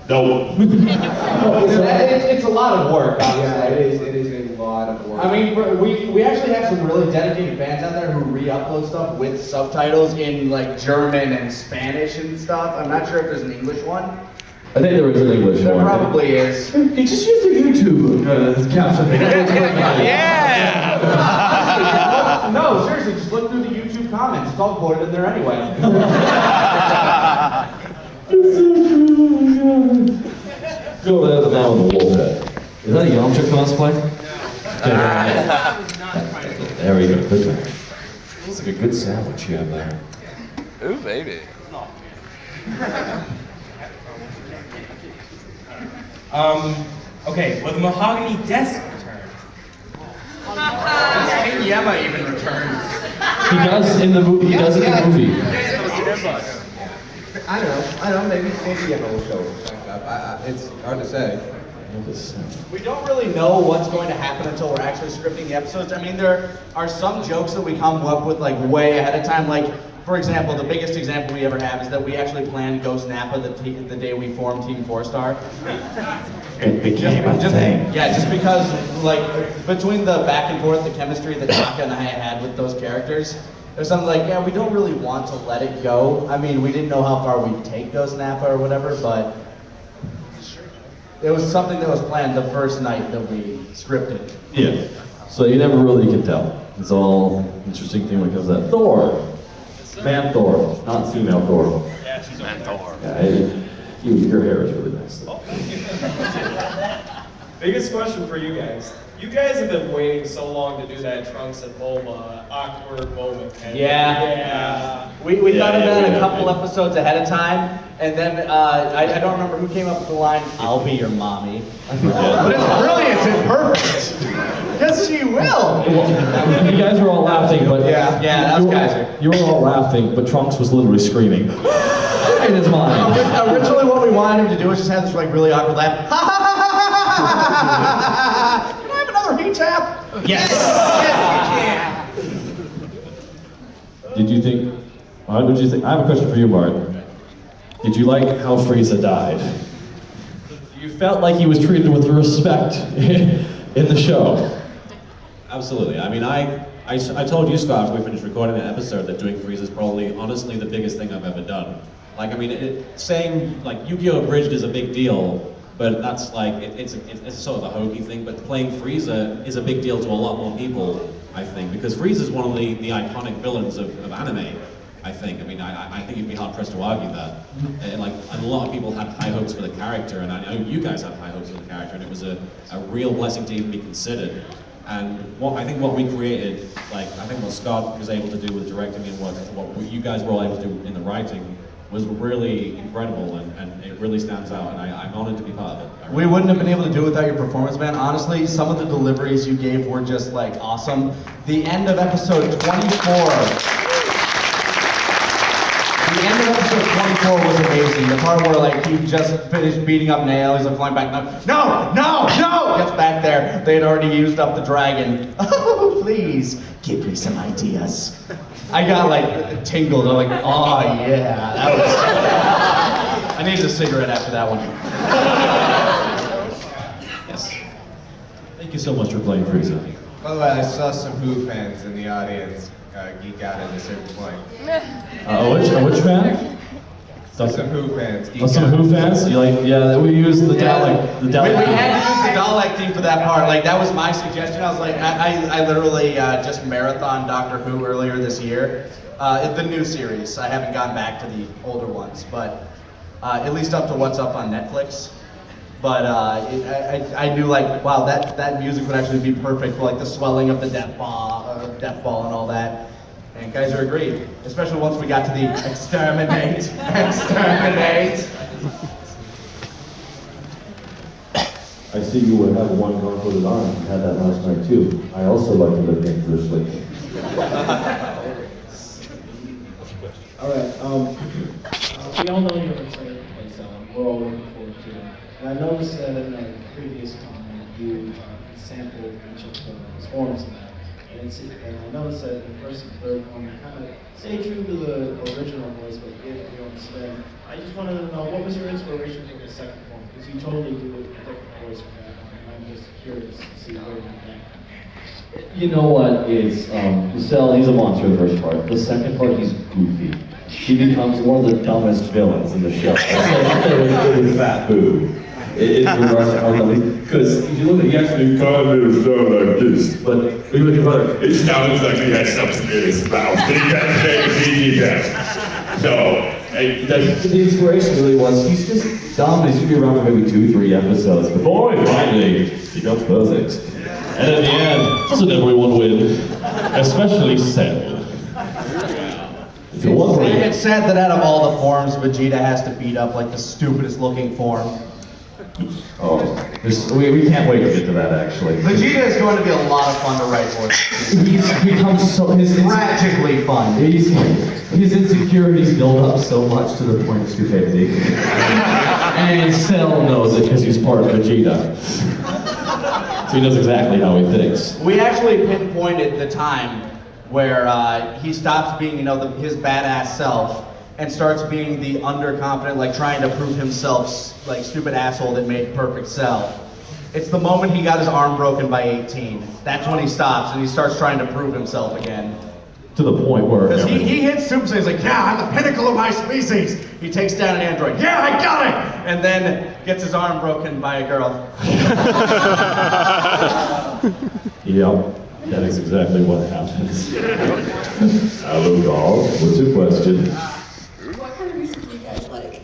S3: No.
S1: It's a lot of work, obviously.
S2: Yeah, it is a lot of work.
S1: I mean, we actually have some really dedicated fans out there who re-upload stuff with subtitles in like German and Spanish and stuff. I'm not sure if there's an English one.
S3: I think there is an English
S1: There
S3: one.
S1: probably is.
S3: He just used the YouTube caption thing.
S7: Yeah!
S1: No, seriously, just look through the YouTube comments. It's all quoted in there anyway.
S3: Go there, the man with the wolf head. Is that a Yamcha cosplay? There we go. Good one. It's like a good sandwich you have there.
S7: Ooh, baby.
S5: Okay, will the mahogany desk return?
S1: King Yema even returns.
S3: He does in the movie. He does in the movie.
S2: I don't know, maybe Yema will show back up. It's hard to say.
S1: We don't really know what's going to happen until we're actually scripting the episodes. I mean, there are some jokes that we come up with like way ahead of time. Like, for example, the biggest example we ever have is that we actually planned Ghost Napa the day we formed Team 4-Star.
S3: It became a thing.
S1: Yeah, just because like between the back and forth, the chemistry that Taka and I had with those characters, there's something like, yeah, we don't really want to let it go. I mean, we didn't know how far we'd take Ghost Napa or whatever, but it was something that was planned the first night that we scripted.
S3: Yeah. So you never really can tell. It's all interesting thing when it comes to that. Thor. Man Thor, not female Thor.
S7: Yeah, she's Man Thor.
S3: Yeah, your hair is really nice.
S6: Biggest question for you guys. You guys have been waiting so long to do that Trunks and Bulma awkward moment.
S1: Yeah. We thought of that a couple episodes ahead of time, and then I don't remember who came up with the line, "I'll be your mommy." But it's brilliant, it's perfect. Yes, she will.
S3: You guys were all laughing, but
S1: yeah, that was Kaiser.
S3: You were all laughing, but Trunks was literally screaming in his mind.
S1: Originally, what we wanted him to do was just have this like really awkward laugh. Can I have another heat tap? Yes.
S3: Did you think? What did you think? I have a question for you, Bart. Did you like how Frieza died? You felt like he was treated with respect in the show.
S22: Absolutely. I mean, I told you, Scott, after we finished recording that episode, that doing Frieza is probably, honestly, the biggest thing I've ever done. Like, I mean, saying, like, Yu-Gi-Oh! Abridged is a big deal, but that's like, it's sort of a hokey thing, but playing Frieza is a big deal to a lot more people, I think, because Frieza is one of the iconic villains of anime, I think. I mean, I think you'd be hard-pressed to argue that. And, like, a lot of people had high hopes for the character, and I know you guys had high hopes for the character, and it was a real blessing to even be considered. And I think what we created, like, I think what Scott was able to do with directing and what you guys were all able to do in the writing was really incredible, and it really stands out, and I'm honored to be part of it.
S1: We wouldn't have been able to do it without your performance, man. Honestly, some of the deliveries you gave were just like awesome. The end of episode 24. The end of episode 24 was amazing. The part where like he just finished beating up Nail, he's like flying back, no! Gets back there. They had already used up the dragon. Oh, please, give me some ideas. I got like tingled. I'm like, oh yeah, that was. I needed a cigarette after that one.
S3: Yes. Thank you so much for playing Frieza.
S2: By the way, I saw some Who fans in the audience geek out at a certain point.
S3: Which fan?
S2: Some Who fans.
S3: Oh, some Who fans? You like? Yeah, we used the Dalek. The
S1: We
S3: Dalek.
S1: had to use the Dalek theme for that part. Like, that was my suggestion. I was like, I literally just marathoned Doctor Who earlier this year. The new series. I haven't gone back to the older ones, but at least up to what's up on Netflix. But I knew, like, wow, that music would actually be perfect for like the swelling of the death ball and all that. And guys are agreed, especially once we got to the exterminate.
S3: I see you have one gun-footed arm. You had that last night too. I also like to live dangerously.
S4: All right. We all know you're excited to play Cell. We're all looking forward to it. And I noticed that in the previous time you sampled each of the forms of that. And I noticed that in the first and third one, you kind of stay true to the original voice, but gave it your own spin. I just wanted to know, what was your inspiration for the second one? Because you totally do a different voice for that one. I'm just curious to see where you think.
S3: You know what is, Cell, he's a monster in the first part. The second part, he's goofy. He becomes one of the dumbest villains in the show. It's like Fat Boo. In regards to how dumb, because if you look at, he actually kind of sound like this, but when you look at it sounds like he has something in his mouth. Did he get it? No. The inspiration really was, he's just dumb, he's going to be around for maybe 2-3 episodes before he finally becomes perfect. And at the end, doesn't everyone win? Especially Cell. If you're wondering,
S1: It's sad that out of all the forms, Vegeta has to beat up like the stupidest looking form.
S3: oh, we can't wait to get to that actually.
S1: Vegeta is going to be a lot of fun to write for.
S3: He's become so
S1: tragically fun.
S3: His insecurities build up so much to the point of stupidity. And Cell knows it because he's part of Vegeta. So he knows exactly how he thinks.
S1: We actually pinpointed the time where he stops being, his badass self and starts being the underconfident, like trying to prove himself, like stupid asshole that made perfect Cell. It's the moment he got his arm broken by 18. That's when he stops and he starts trying to prove himself again.
S3: To the point where...
S1: Because he hits Super Saiyan, he's like, yeah, I'm the pinnacle of my species. He takes down an android, yeah, I got it! And then gets his arm broken by a girl.
S3: Yep, that is exactly what happens. Hello, doll. What's your question?
S17: What kind of music do you guys like?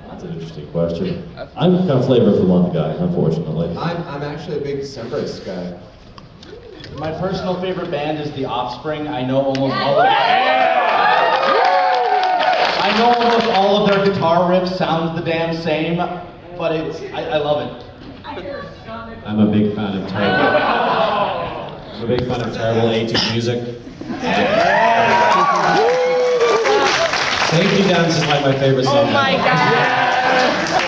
S3: That's an interesting question. I'm kind of flavor of the month guy, unfortunately.
S2: I'm actually a big Decemberist guy.
S1: My personal favorite band is The Offspring. I know almost all of their guitar riffs sound the damn same, but I love it.
S22: I'm a big fan of terrible. I'm a big fan of terrible 80s music. Safety Dance is like my favorite song.
S7: Oh my god!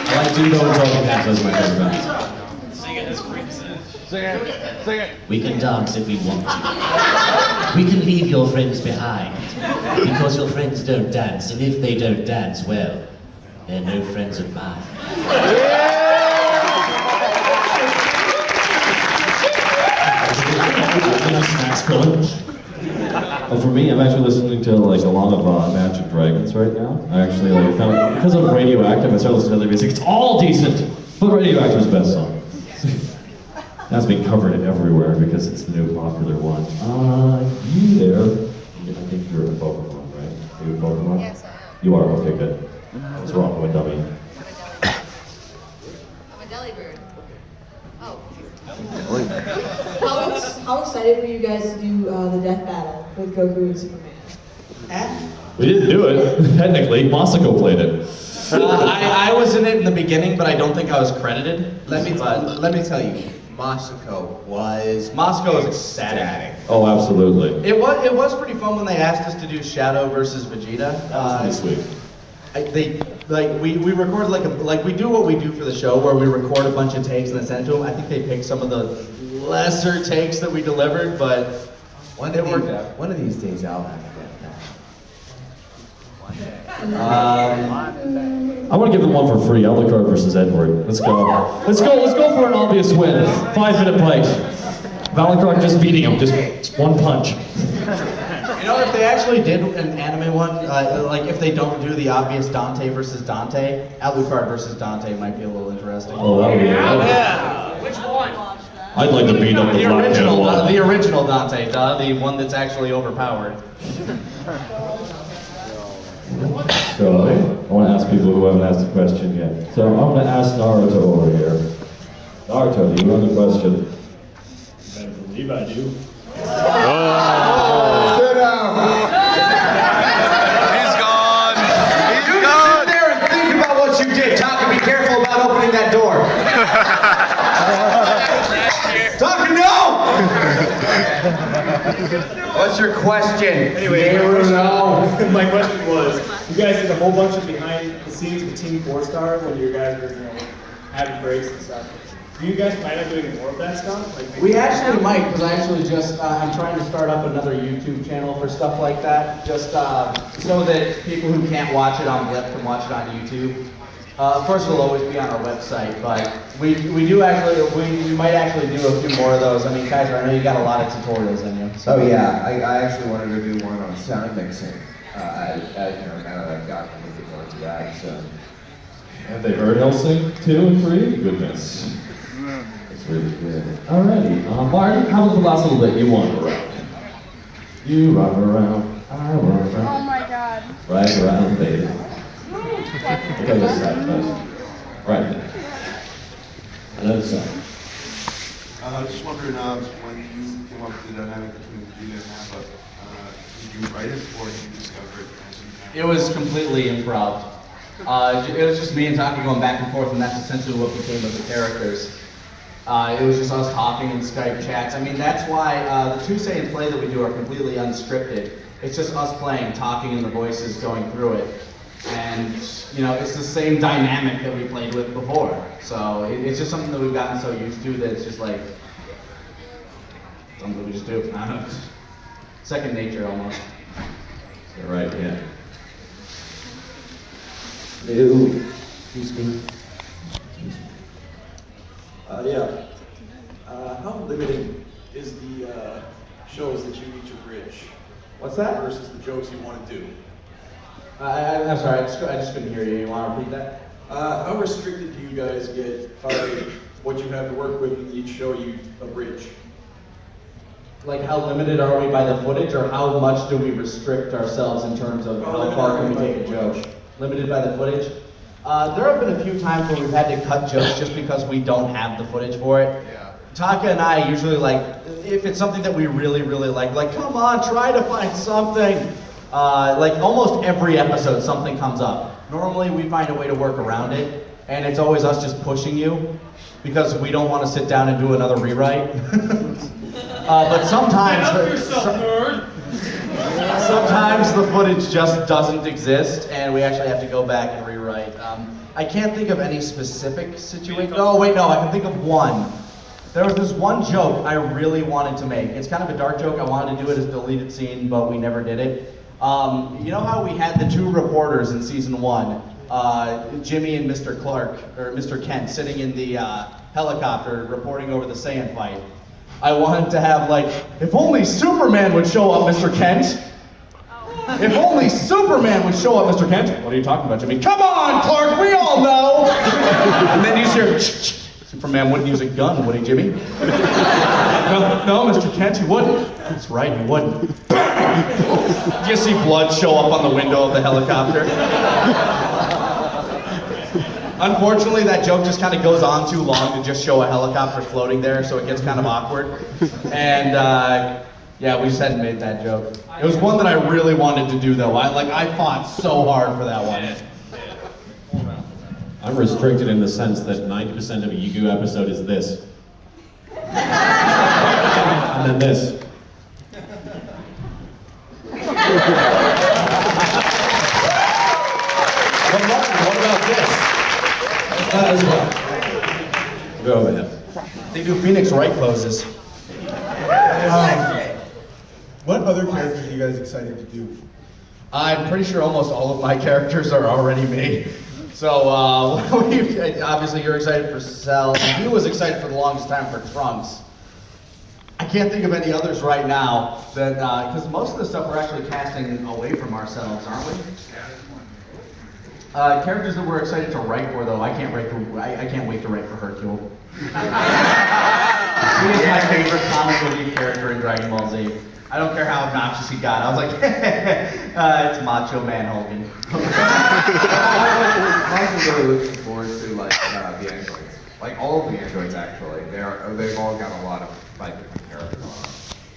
S22: I like Dudo and Talking Heads as my favorite band.
S7: Sing it as Queen says.
S1: Sing it, sing it.
S11: We can dance if we want to. We can leave your friends behind, because your friends don't dance, and if they don't dance, well, they're no friends of mine.
S3: Well, for me, I'm actually listening to like a lot of Magic Dragons right now. I actually like kind of, because of Radioactive, I started listening to other music. It's all decent, but Radioactive's best song. That's being covered everywhere because it's the new popular one. You there? I think you're a Pokemon, right? Are you a Pokemon?
S17: Yes, I am.
S3: You are? Okay, good. What's wrong with dummy?
S17: I'm a Delibird. Oh.
S10: How excited were you guys to do the death battle with Goku and Superman?
S3: We didn't do it. Technically, Masako played it.
S1: I was in it in the beginning, but I don't think I was credited.
S2: Let me tell you, Masako was ecstatic.
S3: Oh, absolutely.
S1: It was pretty fun when they asked us to do Shadow versus Vegeta.
S3: That was pretty sweet.
S1: We record like we do what we do for the show, where we record a bunch of takes and then send it to them. I think they picked some of the lesser takes that we delivered, but it worked out.
S2: One of these days I'll have that.
S3: I want to give them one for free. Alucard versus Edward. Let's go. Let's go for an obvious win. 5-minute fight. Valentine just beating him, just one punch.
S1: You know, if they actually did an anime one, like if they don't do the obvious Dante versus Dante, Alucard versus Dante might be a little interesting.
S3: Oh, that would be
S7: Yeah. Which one?
S3: I'd like to beat up the
S1: The original Dante, the one that's actually overpowered.
S3: So, I want to ask people who haven't asked a question yet. So, I'm going to ask Naruto over here. Naruto, do you know the question?
S8: I believe I do.
S9: Sit down.
S12: He's gone. He's
S1: You
S12: gone.
S1: sit there and think about what you did. Taka, be careful about opening that door. Taka, no!
S2: What's your question?
S8: Anyway, my question was, you guys did a whole bunch of behind the scenes with Team 4-Star when you guys were, having breaks and stuff. Do you guys plan on doing more of that stuff? Like
S1: We actually might, because I actually just, I'm trying to start up another YouTube channel for stuff like that, just so that people who can't watch it on Blip can watch it on YouTube. Of course, it'll always be on our website, but we do actually, we might actually do a few more of those. I mean, Kaiser, I know you got a lot of tutorials in you. So.
S2: Oh yeah, I actually wanted to do one on sound mixing. Now that I've gotten a little bit more into that, so.
S3: Have they heard Helsing 2 and 3? Goodness. That's really good. Alrighty. Martin, how was the last little bit you wandered around? You run around, I run around.
S17: Oh my god.
S3: Right around, baby. Okay, this side first. Right there. Another side.
S9: I was just wondering when you came up with the dynamic between Gina and Nappa, did you write it or did you discover it?
S1: It was completely improv. It was just me and Taki going back and forth, and that's essentially what became of the characters. It was just us talking in Skype chats. I mean, that's why the two Say and Play that we do are completely unscripted. It's just us playing, talking, and the voices going through it. And, it's the same dynamic that we played with before. So it's just something that we've gotten so used to that it's just like, something we just do. I don't know. Second nature almost.
S3: You're right, yeah. Ew. Excuse me.
S8: Yeah. How limiting is the shows that you each abridge?
S1: What's that?
S8: Versus the jokes you want to do?
S1: I'm sorry, I just couldn't hear you. You want to repeat that?
S8: How restricted do you guys get by what you have to work with in each show you abridge?
S1: Like, how limited are we by the footage, or how much do we restrict ourselves in terms of how far can we take a joke? Limited by the footage? There have been a few times where we've had to cut jokes just because we don't have the footage for it.
S9: Yeah.
S1: Taka and I usually if it's something that we really, really like, come on, try to find something. Almost every episode, something comes up. Normally, we find a way to work around it, and it's always us just pushing you, because we don't want to sit down and do another rewrite. But sometimes, sometimes the footage just doesn't exist, and we actually have to go back and rewrite. I can't think of any specific situation. Oh wait, no, I can think of one. There was this one joke I really wanted to make. It's kind of a dark joke. I wanted to do it as a deleted scene, but we never did it. You know how we had the two reporters in season 1, Jimmy and Mr. Clark, or Mr. Kent, sitting in the helicopter reporting over the Saiyan fight. I wanted to have if only Superman would show up, Mr. Kent. If only Superman would show up, Mr. Kent. What are you talking about, Jimmy? Come on, Clark, we all know. And then you hear, Superman wouldn't use a gun, would he, Jimmy? No, Mr. Kent, he wouldn't. That's right, he wouldn't. You see blood show up on the window of the helicopter. Unfortunately, that joke just kind of goes on too long to just show a helicopter floating there, so it gets kind of awkward. And yeah, we just hadn't made that joke. It was one that I really wanted to do, though. I fought so hard for that one.
S22: I'm restricted in the sense that 90% of a Yu-Gi-Oh episode is this. And then this.
S1: What about this? That as well.
S22: Go ahead.
S1: They do Phoenix Wright poses.
S20: What other characters are you guys excited to do?
S1: I'm pretty sure almost all of my characters are already made. So, obviously you're excited for Cell. He was excited for the longest time for Trunks. I can't think of any others right now that, because most of the stuff we're actually casting away from ourselves, aren't we? Characters that we're excited to write for, though, I can't wait to write for Hercule. He is my favorite comic relief character in Dragon Ball Z. I don't care how obnoxious he got. I was like, it's Macho Man Hogan.
S2: I'm really looking forward to like the androids. Like all of the androids actually. They've all got a lot of like different characters on them.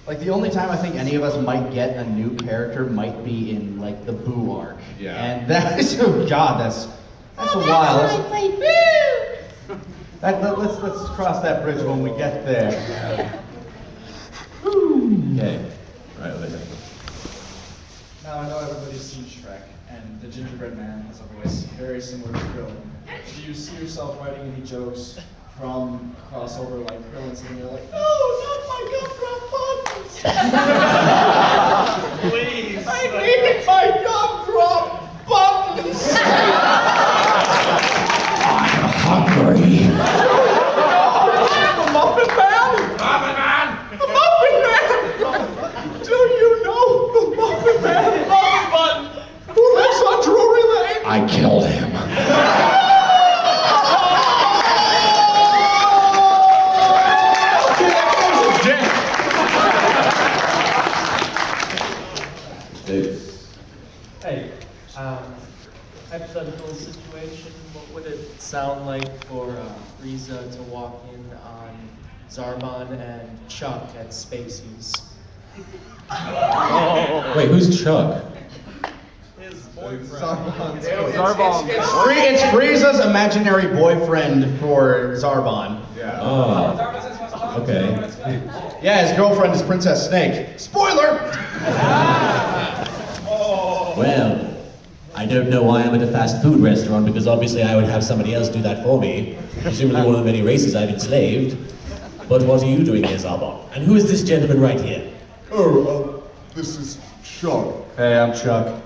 S1: Like the only time I think any of us might get a new character might be in like the Boo arc.
S2: Yeah.
S1: And that is, oh god, that's a while. Let's cross that bridge when we get there.
S3: Okay. Right over there.
S4: Now I know everybody's seen Shrek, and the gingerbread man has a voice very similar to Krillin. Do you see yourself writing any jokes from crossover like Krillin sitting there like, no, not my gumdrop buttons!
S9: Please.
S4: I need my gumdrop buttons!
S11: I'm hungry.
S9: The Muppet Man! Muppet Man! The Muppet Man! Do you know the Muppet Man Muppet Button who lives on Drury Lane?
S11: I killed him.
S6: Hey, hypothetical situation, what would it sound like for Frieza to walk in on Zarbon and Chuck at Spacey's?
S22: Wait, who's Chuck?
S6: His boyfriend.
S1: It's Frieza's imaginary boyfriend for Zarbon.
S2: Yeah.
S22: Oh. Okay.
S1: Yeah, his girlfriend is Princess Snake. Spoiler!
S11: Well, I don't know why I'm at a fast food restaurant because obviously I would have somebody else do that for me. Presumably one of the many races I've enslaved. But what are you doing here, Zarbon? And who is this gentleman right here?
S9: Oh, this is Chuck.
S1: Hey, I'm Chuck.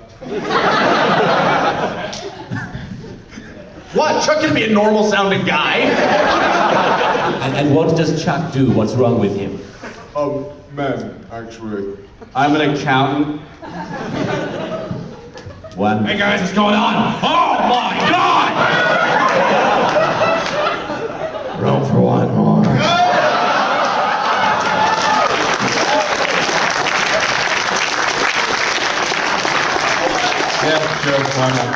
S1: What? Chuck can be a normal sounding guy.
S11: And what does Chuck do? What's wrong with him?
S9: Men, actually. I'm an accountant.
S11: One.
S9: Hey guys, what's going on? Oh my god!
S11: Room for one more.
S9: Yeah, sure, why not?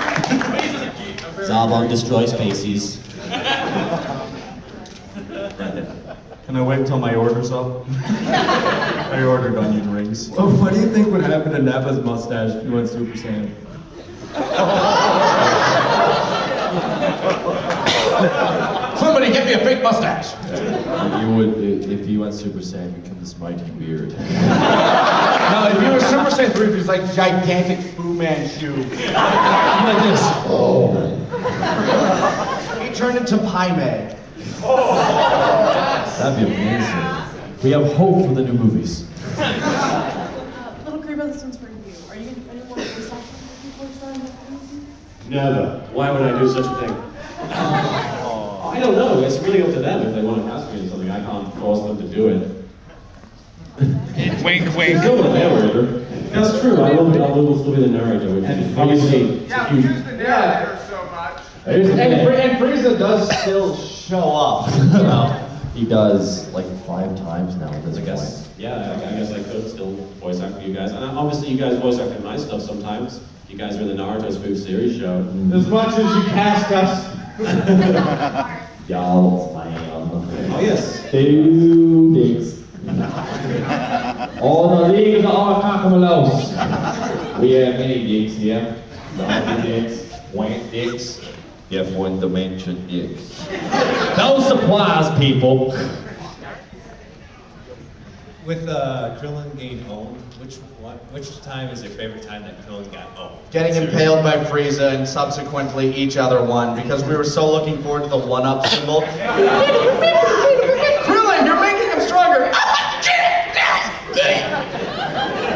S11: Zarbon destroys Spacey's.
S3: Can I wait until my order's up? I ordered onion rings.
S22: Oh, what do you think would happen to Nappa's mustache if he went Super Saiyan?
S1: Somebody get me a fake mustache.
S3: You would, if you went Super Saiyan, become this mighty beard.
S1: No, if you were Super Saiyan 3, it was like gigantic Fu Manchu. Like this. Oh. He turned into Paimon.
S3: That'd be amazing. We have hope for the new movies.
S17: Little Creeper, this one's for you. Are you want to voice acting before starting with anything?
S22: Never. Why would I do such a thing? I don't know. It's really up to them if they want to cast me in something. I can't force them to do it.
S7: Wink, wink.
S22: Still the narrator. That's true. I will still be the narrator, which is obviously
S5: Yeah,
S22: huge.
S5: use the narrator so much.
S1: And Frieza does still show up.
S3: He does like 5 times now at this point.
S22: Yeah, I guess I could still voice act for you guys. And obviously you guys voice act in my stuff sometimes. You guys are in the Naruto spoof series show.
S1: As much as you cast us.
S3: Y'all smile.
S22: Oh yes.
S3: 2 dicks. All the leagues are Kakamelos. We have many dicks here. Donkey dicks, wank dicks, F1 dimension dicks. Those supplies, people.
S22: With Krillin getting owned, which time is your favorite time that Krillin got owned?
S1: Getting impaled by Frieza and subsequently each other one because we were so looking forward to the 1-up symbol. Krillin, you're making him stronger.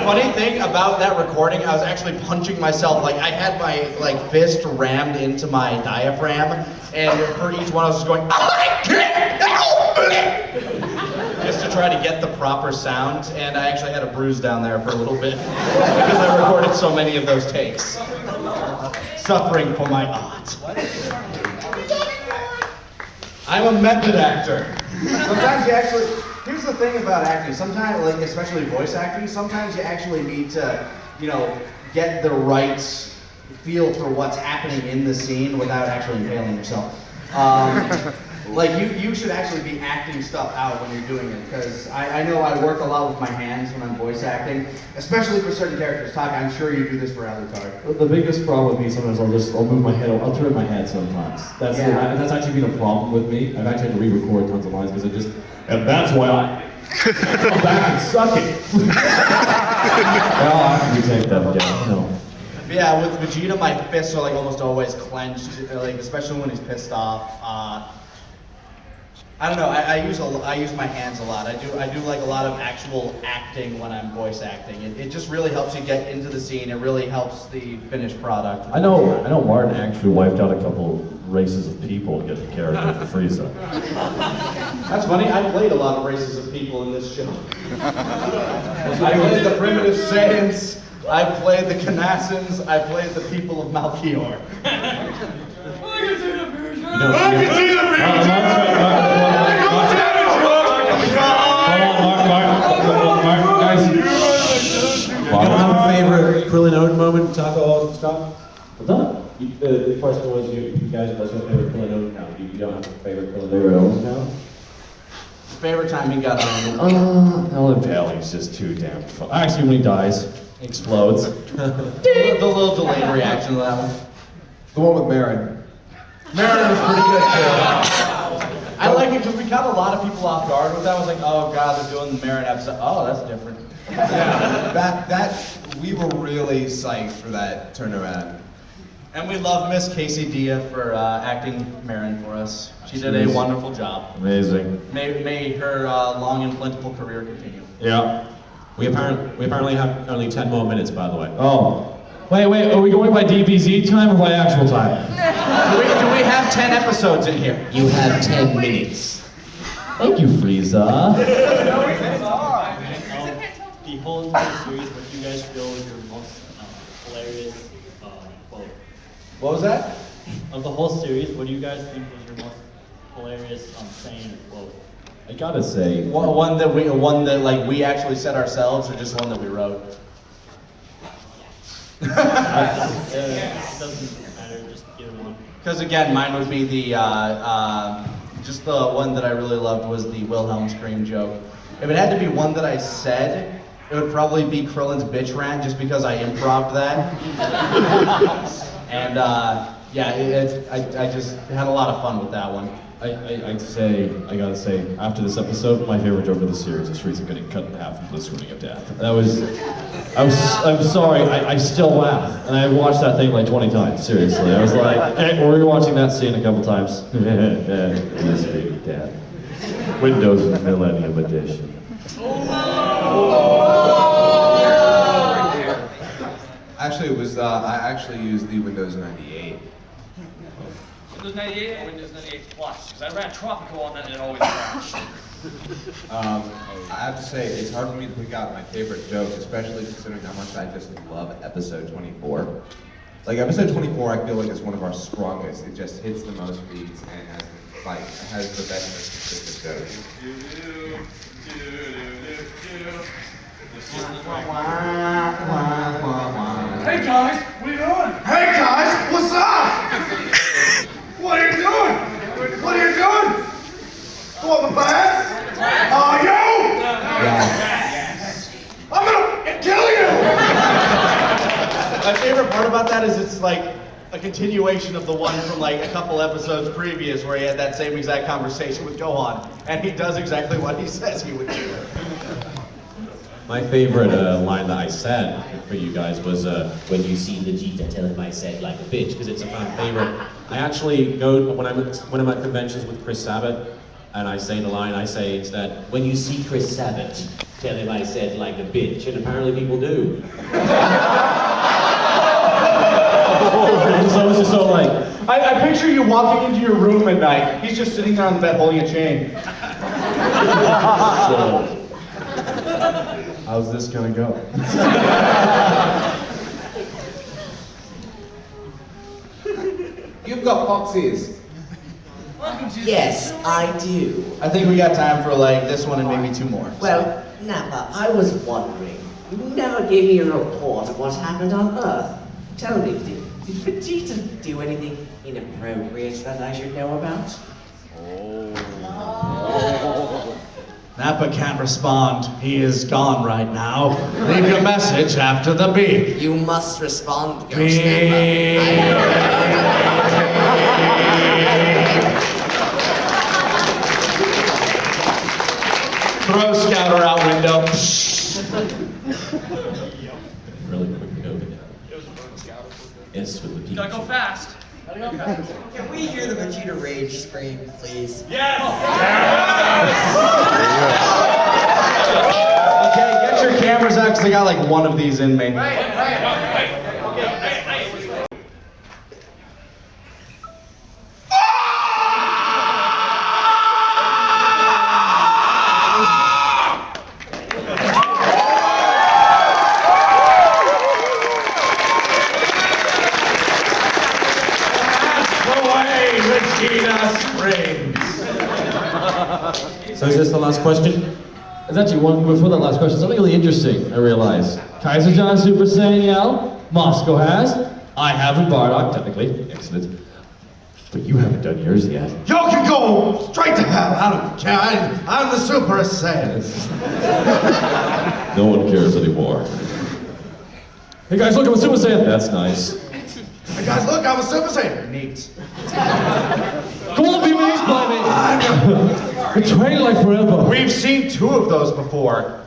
S1: Funny thing about that recording, I was actually punching myself. Like I had my fist rammed into my diaphragm, and for each one I was just going, just to try to get the proper sound, and I actually had a bruise down there for a little bit because I recorded so many of those takes. Suffering for my art. I'm a method actor.
S16: Sometimes you actually, here's the thing about acting, sometimes, like especially voice acting, sometimes you actually need to, you know, get the right feel for what's happening in the scene without actually impaling yourself. Like you should actually be acting stuff out when you're doing it, because I know I work a lot with my hands when I'm voice acting, especially for certain characters. Talk, I'm sure you do this for Avatar.
S3: The biggest problem with me sometimes I'll move my head, I'll turn my head sometimes. That's actually been a problem with me. I've actually had to re-record tons of lines because and that's why I'm back and suck it. Well, I have to retake that again. No.
S1: Yeah, with Vegeta, my fists are like almost always clenched, like especially when he's pissed off. I don't know. I use my hands a lot. I do like a lot of actual acting when I'm voice acting. It just really helps you get into the scene. It really helps the finished product.
S3: I know Martin actually wiped out a couple races of people to get the character for Frieza.
S1: That's funny. I played a lot of races of people in this show. I played the primitive Saiyans. I played the Kanassans. I played the people of Malkior.
S22: You don't have a favorite Krillin Ode moment, Taco Scott?
S3: What's that? The question was, you guys, what's your favorite Krillin Ode now? You don't have a favorite Krillin Ode now?
S1: Favorite time he got on?
S3: No, Impaling's just too damn fun. Actually, when he dies, he explodes.
S1: The little delayed reaction to that one.
S2: The one with Marin.
S1: Marin was pretty good too. I like it because we got a lot of people off guard with that. I was like, oh god, they're doing the Marin episode. Oh, that's different.
S2: Yeah, we were really psyched for that turnaround.
S1: And we love Miss Casey Dia for acting Marin for us. She did a wonderful job.
S3: Amazing.
S1: May her long and plentiful career continue.
S3: Yeah.
S22: We apparently have only 10 more minutes, by the way.
S3: Oh. Wait, are we going by DBZ time or by actual time?
S1: Do we have 10 episodes in here?
S11: You have 10 minutes.
S3: Thank you, Frieza.
S4: The whole entire series, what do you guys feel is your most hilarious quote?
S1: What was that?
S4: Of the whole series, what do you guys think was your most hilarious saying or quote?
S3: I gotta say,
S1: one that like we actually said ourselves, or just one that we wrote.
S4: It doesn't matter, just give one.
S1: Because again, mine would be the just the one that I really loved was the Wilhelm scream joke. If it had to be one that I said, it would probably be Krillin's bitch rant, just because I improv'd that. And yeah, I just had a lot of fun with that one.
S3: I gotta say, after this episode, my favorite joke of the series is Frieza getting cut in half and blitzwinging of death. I'm sorry, I still laugh, and I watched that thing like 20 times, seriously. I was like, hey, we're watching that scene a couple times. This baby dad. Windows Millennium Edition.
S2: Actually, it was, I actually used the Windows 98.
S7: Windows 98 or Windows 98 Plus? Because I ran Tropical on that and it always crashed.
S2: I have to say, it's hard for me to pick out my favorite joke, especially considering how much I just love episode 24. Like, episode 24, I feel like is one of our strongest. It just hits the most beats and has the best consistent jokes.
S9: Hey guys, what are you doing? Hey guys, what's up? What are you doing? What are you doing? For the bad? Are you?
S1: Yeah.
S9: I'm gonna kill you!
S1: My favorite part about that is it's like a continuation of the one from like a couple episodes previous where he had that same exact conversation with Gohan, and he does exactly what he says he would do.
S22: My favorite line that I said for you guys was,
S11: When you see Vegeta, tell him I said like a
S22: bitch, because it's a fan favorite. I actually go, when I'm at conventions with Chris Sabat, and I say the line, I say instead,
S11: when you see Chris Sabat, tell him I said like a bitch, and apparently people do.
S3: So it was just so like,
S1: I picture you walking into your room at night. He's just sitting there on the bed holding a chain.
S3: So, how's this gonna go?
S2: You've got fox ears.
S14: Yes, I do.
S1: I think we got time for like this one and maybe two more.
S14: Well, Nappa, I was wondering, you never gave me a report of what happened on Earth. Tell me, did Vegeta do anything inappropriate that I should know about?
S9: Nappa can't respond. He is gone right now. Leave your message after the beep.
S14: You must respond, Ghost
S9: Throw Scouter out window.
S3: Really quick note. Yes, with the
S7: You gotta go fast.
S14: Can we hear the Vegeta rage scream, please?
S7: Yes!
S1: Okay, get your cameras out because I got like one of these in me.
S22: So is this the last question?
S3: There's actually one before that last question. Something really interesting, I realized. Kaiser-John Super Saiyan Yell, Moscow has. I haven't, Bardock, technically. Excellent. But you haven't done yours yet.
S9: You can go straight to hell. I don't care. I'm the Super Saiyan.
S3: No one cares anymore. Hey guys, look, I'm a Super Saiyan. That's nice.
S9: Hey guys, look, I'm a Super Saiyan. Neat.
S3: Come on, be amazed by me. Been training like forever.
S9: We've seen two of those before.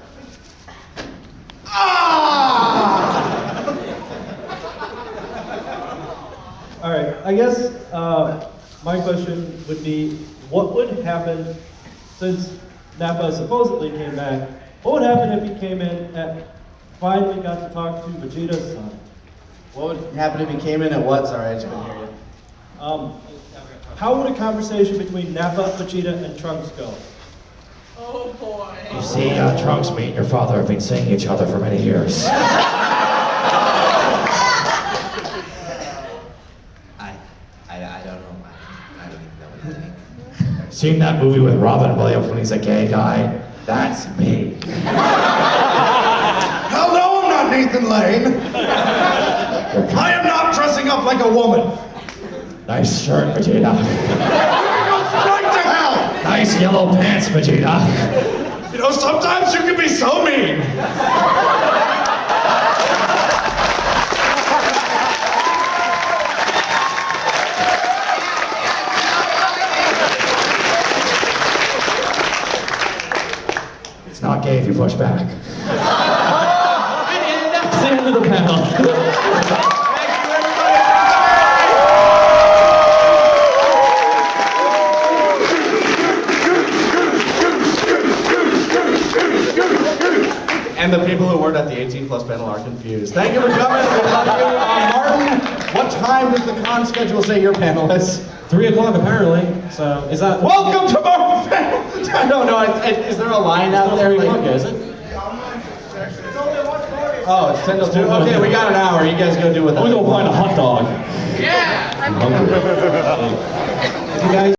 S8: All right, I guess my question would be, what would happen since Nappa supposedly came back? What would happen if he came in and finally got to talk to Vegeta's son?
S1: What would happen if he came in at what? Sorry, I just couldn't hear you.
S8: How would a conversation between Nappa, Vegeta, and Trunks go?
S17: Oh boy.
S18: You see, Trunks, me and your father have been seeing each other for many years.
S14: I don't know. I don't even know what to think.
S18: Seen that movie with Robin Williams when he's a gay guy? That's me.
S9: Hell no, I'm not Nathan Lane. I am not dressing up like a woman.
S18: Nice shirt, Vegeta.
S9: Straight to hell.
S18: Nice yellow pants, Vegeta.
S9: You know, sometimes you can be so mean.
S18: It's not gay if you push back.
S3: And that's the end of the panel.
S1: And the people who weren't at the 18 plus panel are confused. Thank you for coming. We love you. Martin, what time does the con schedule say your panel is?
S22: 3 o'clock apparently. So is that?
S1: Welcome to our panel. No. Is there a line out there? Like,
S22: is it?
S1: Oh, it's 10 till 2. Okay, we got an hour. You guys go do what that.
S3: I'm gonna go find a hot dog.
S17: Yeah.
S3: I'm hungry.
S1: You guys.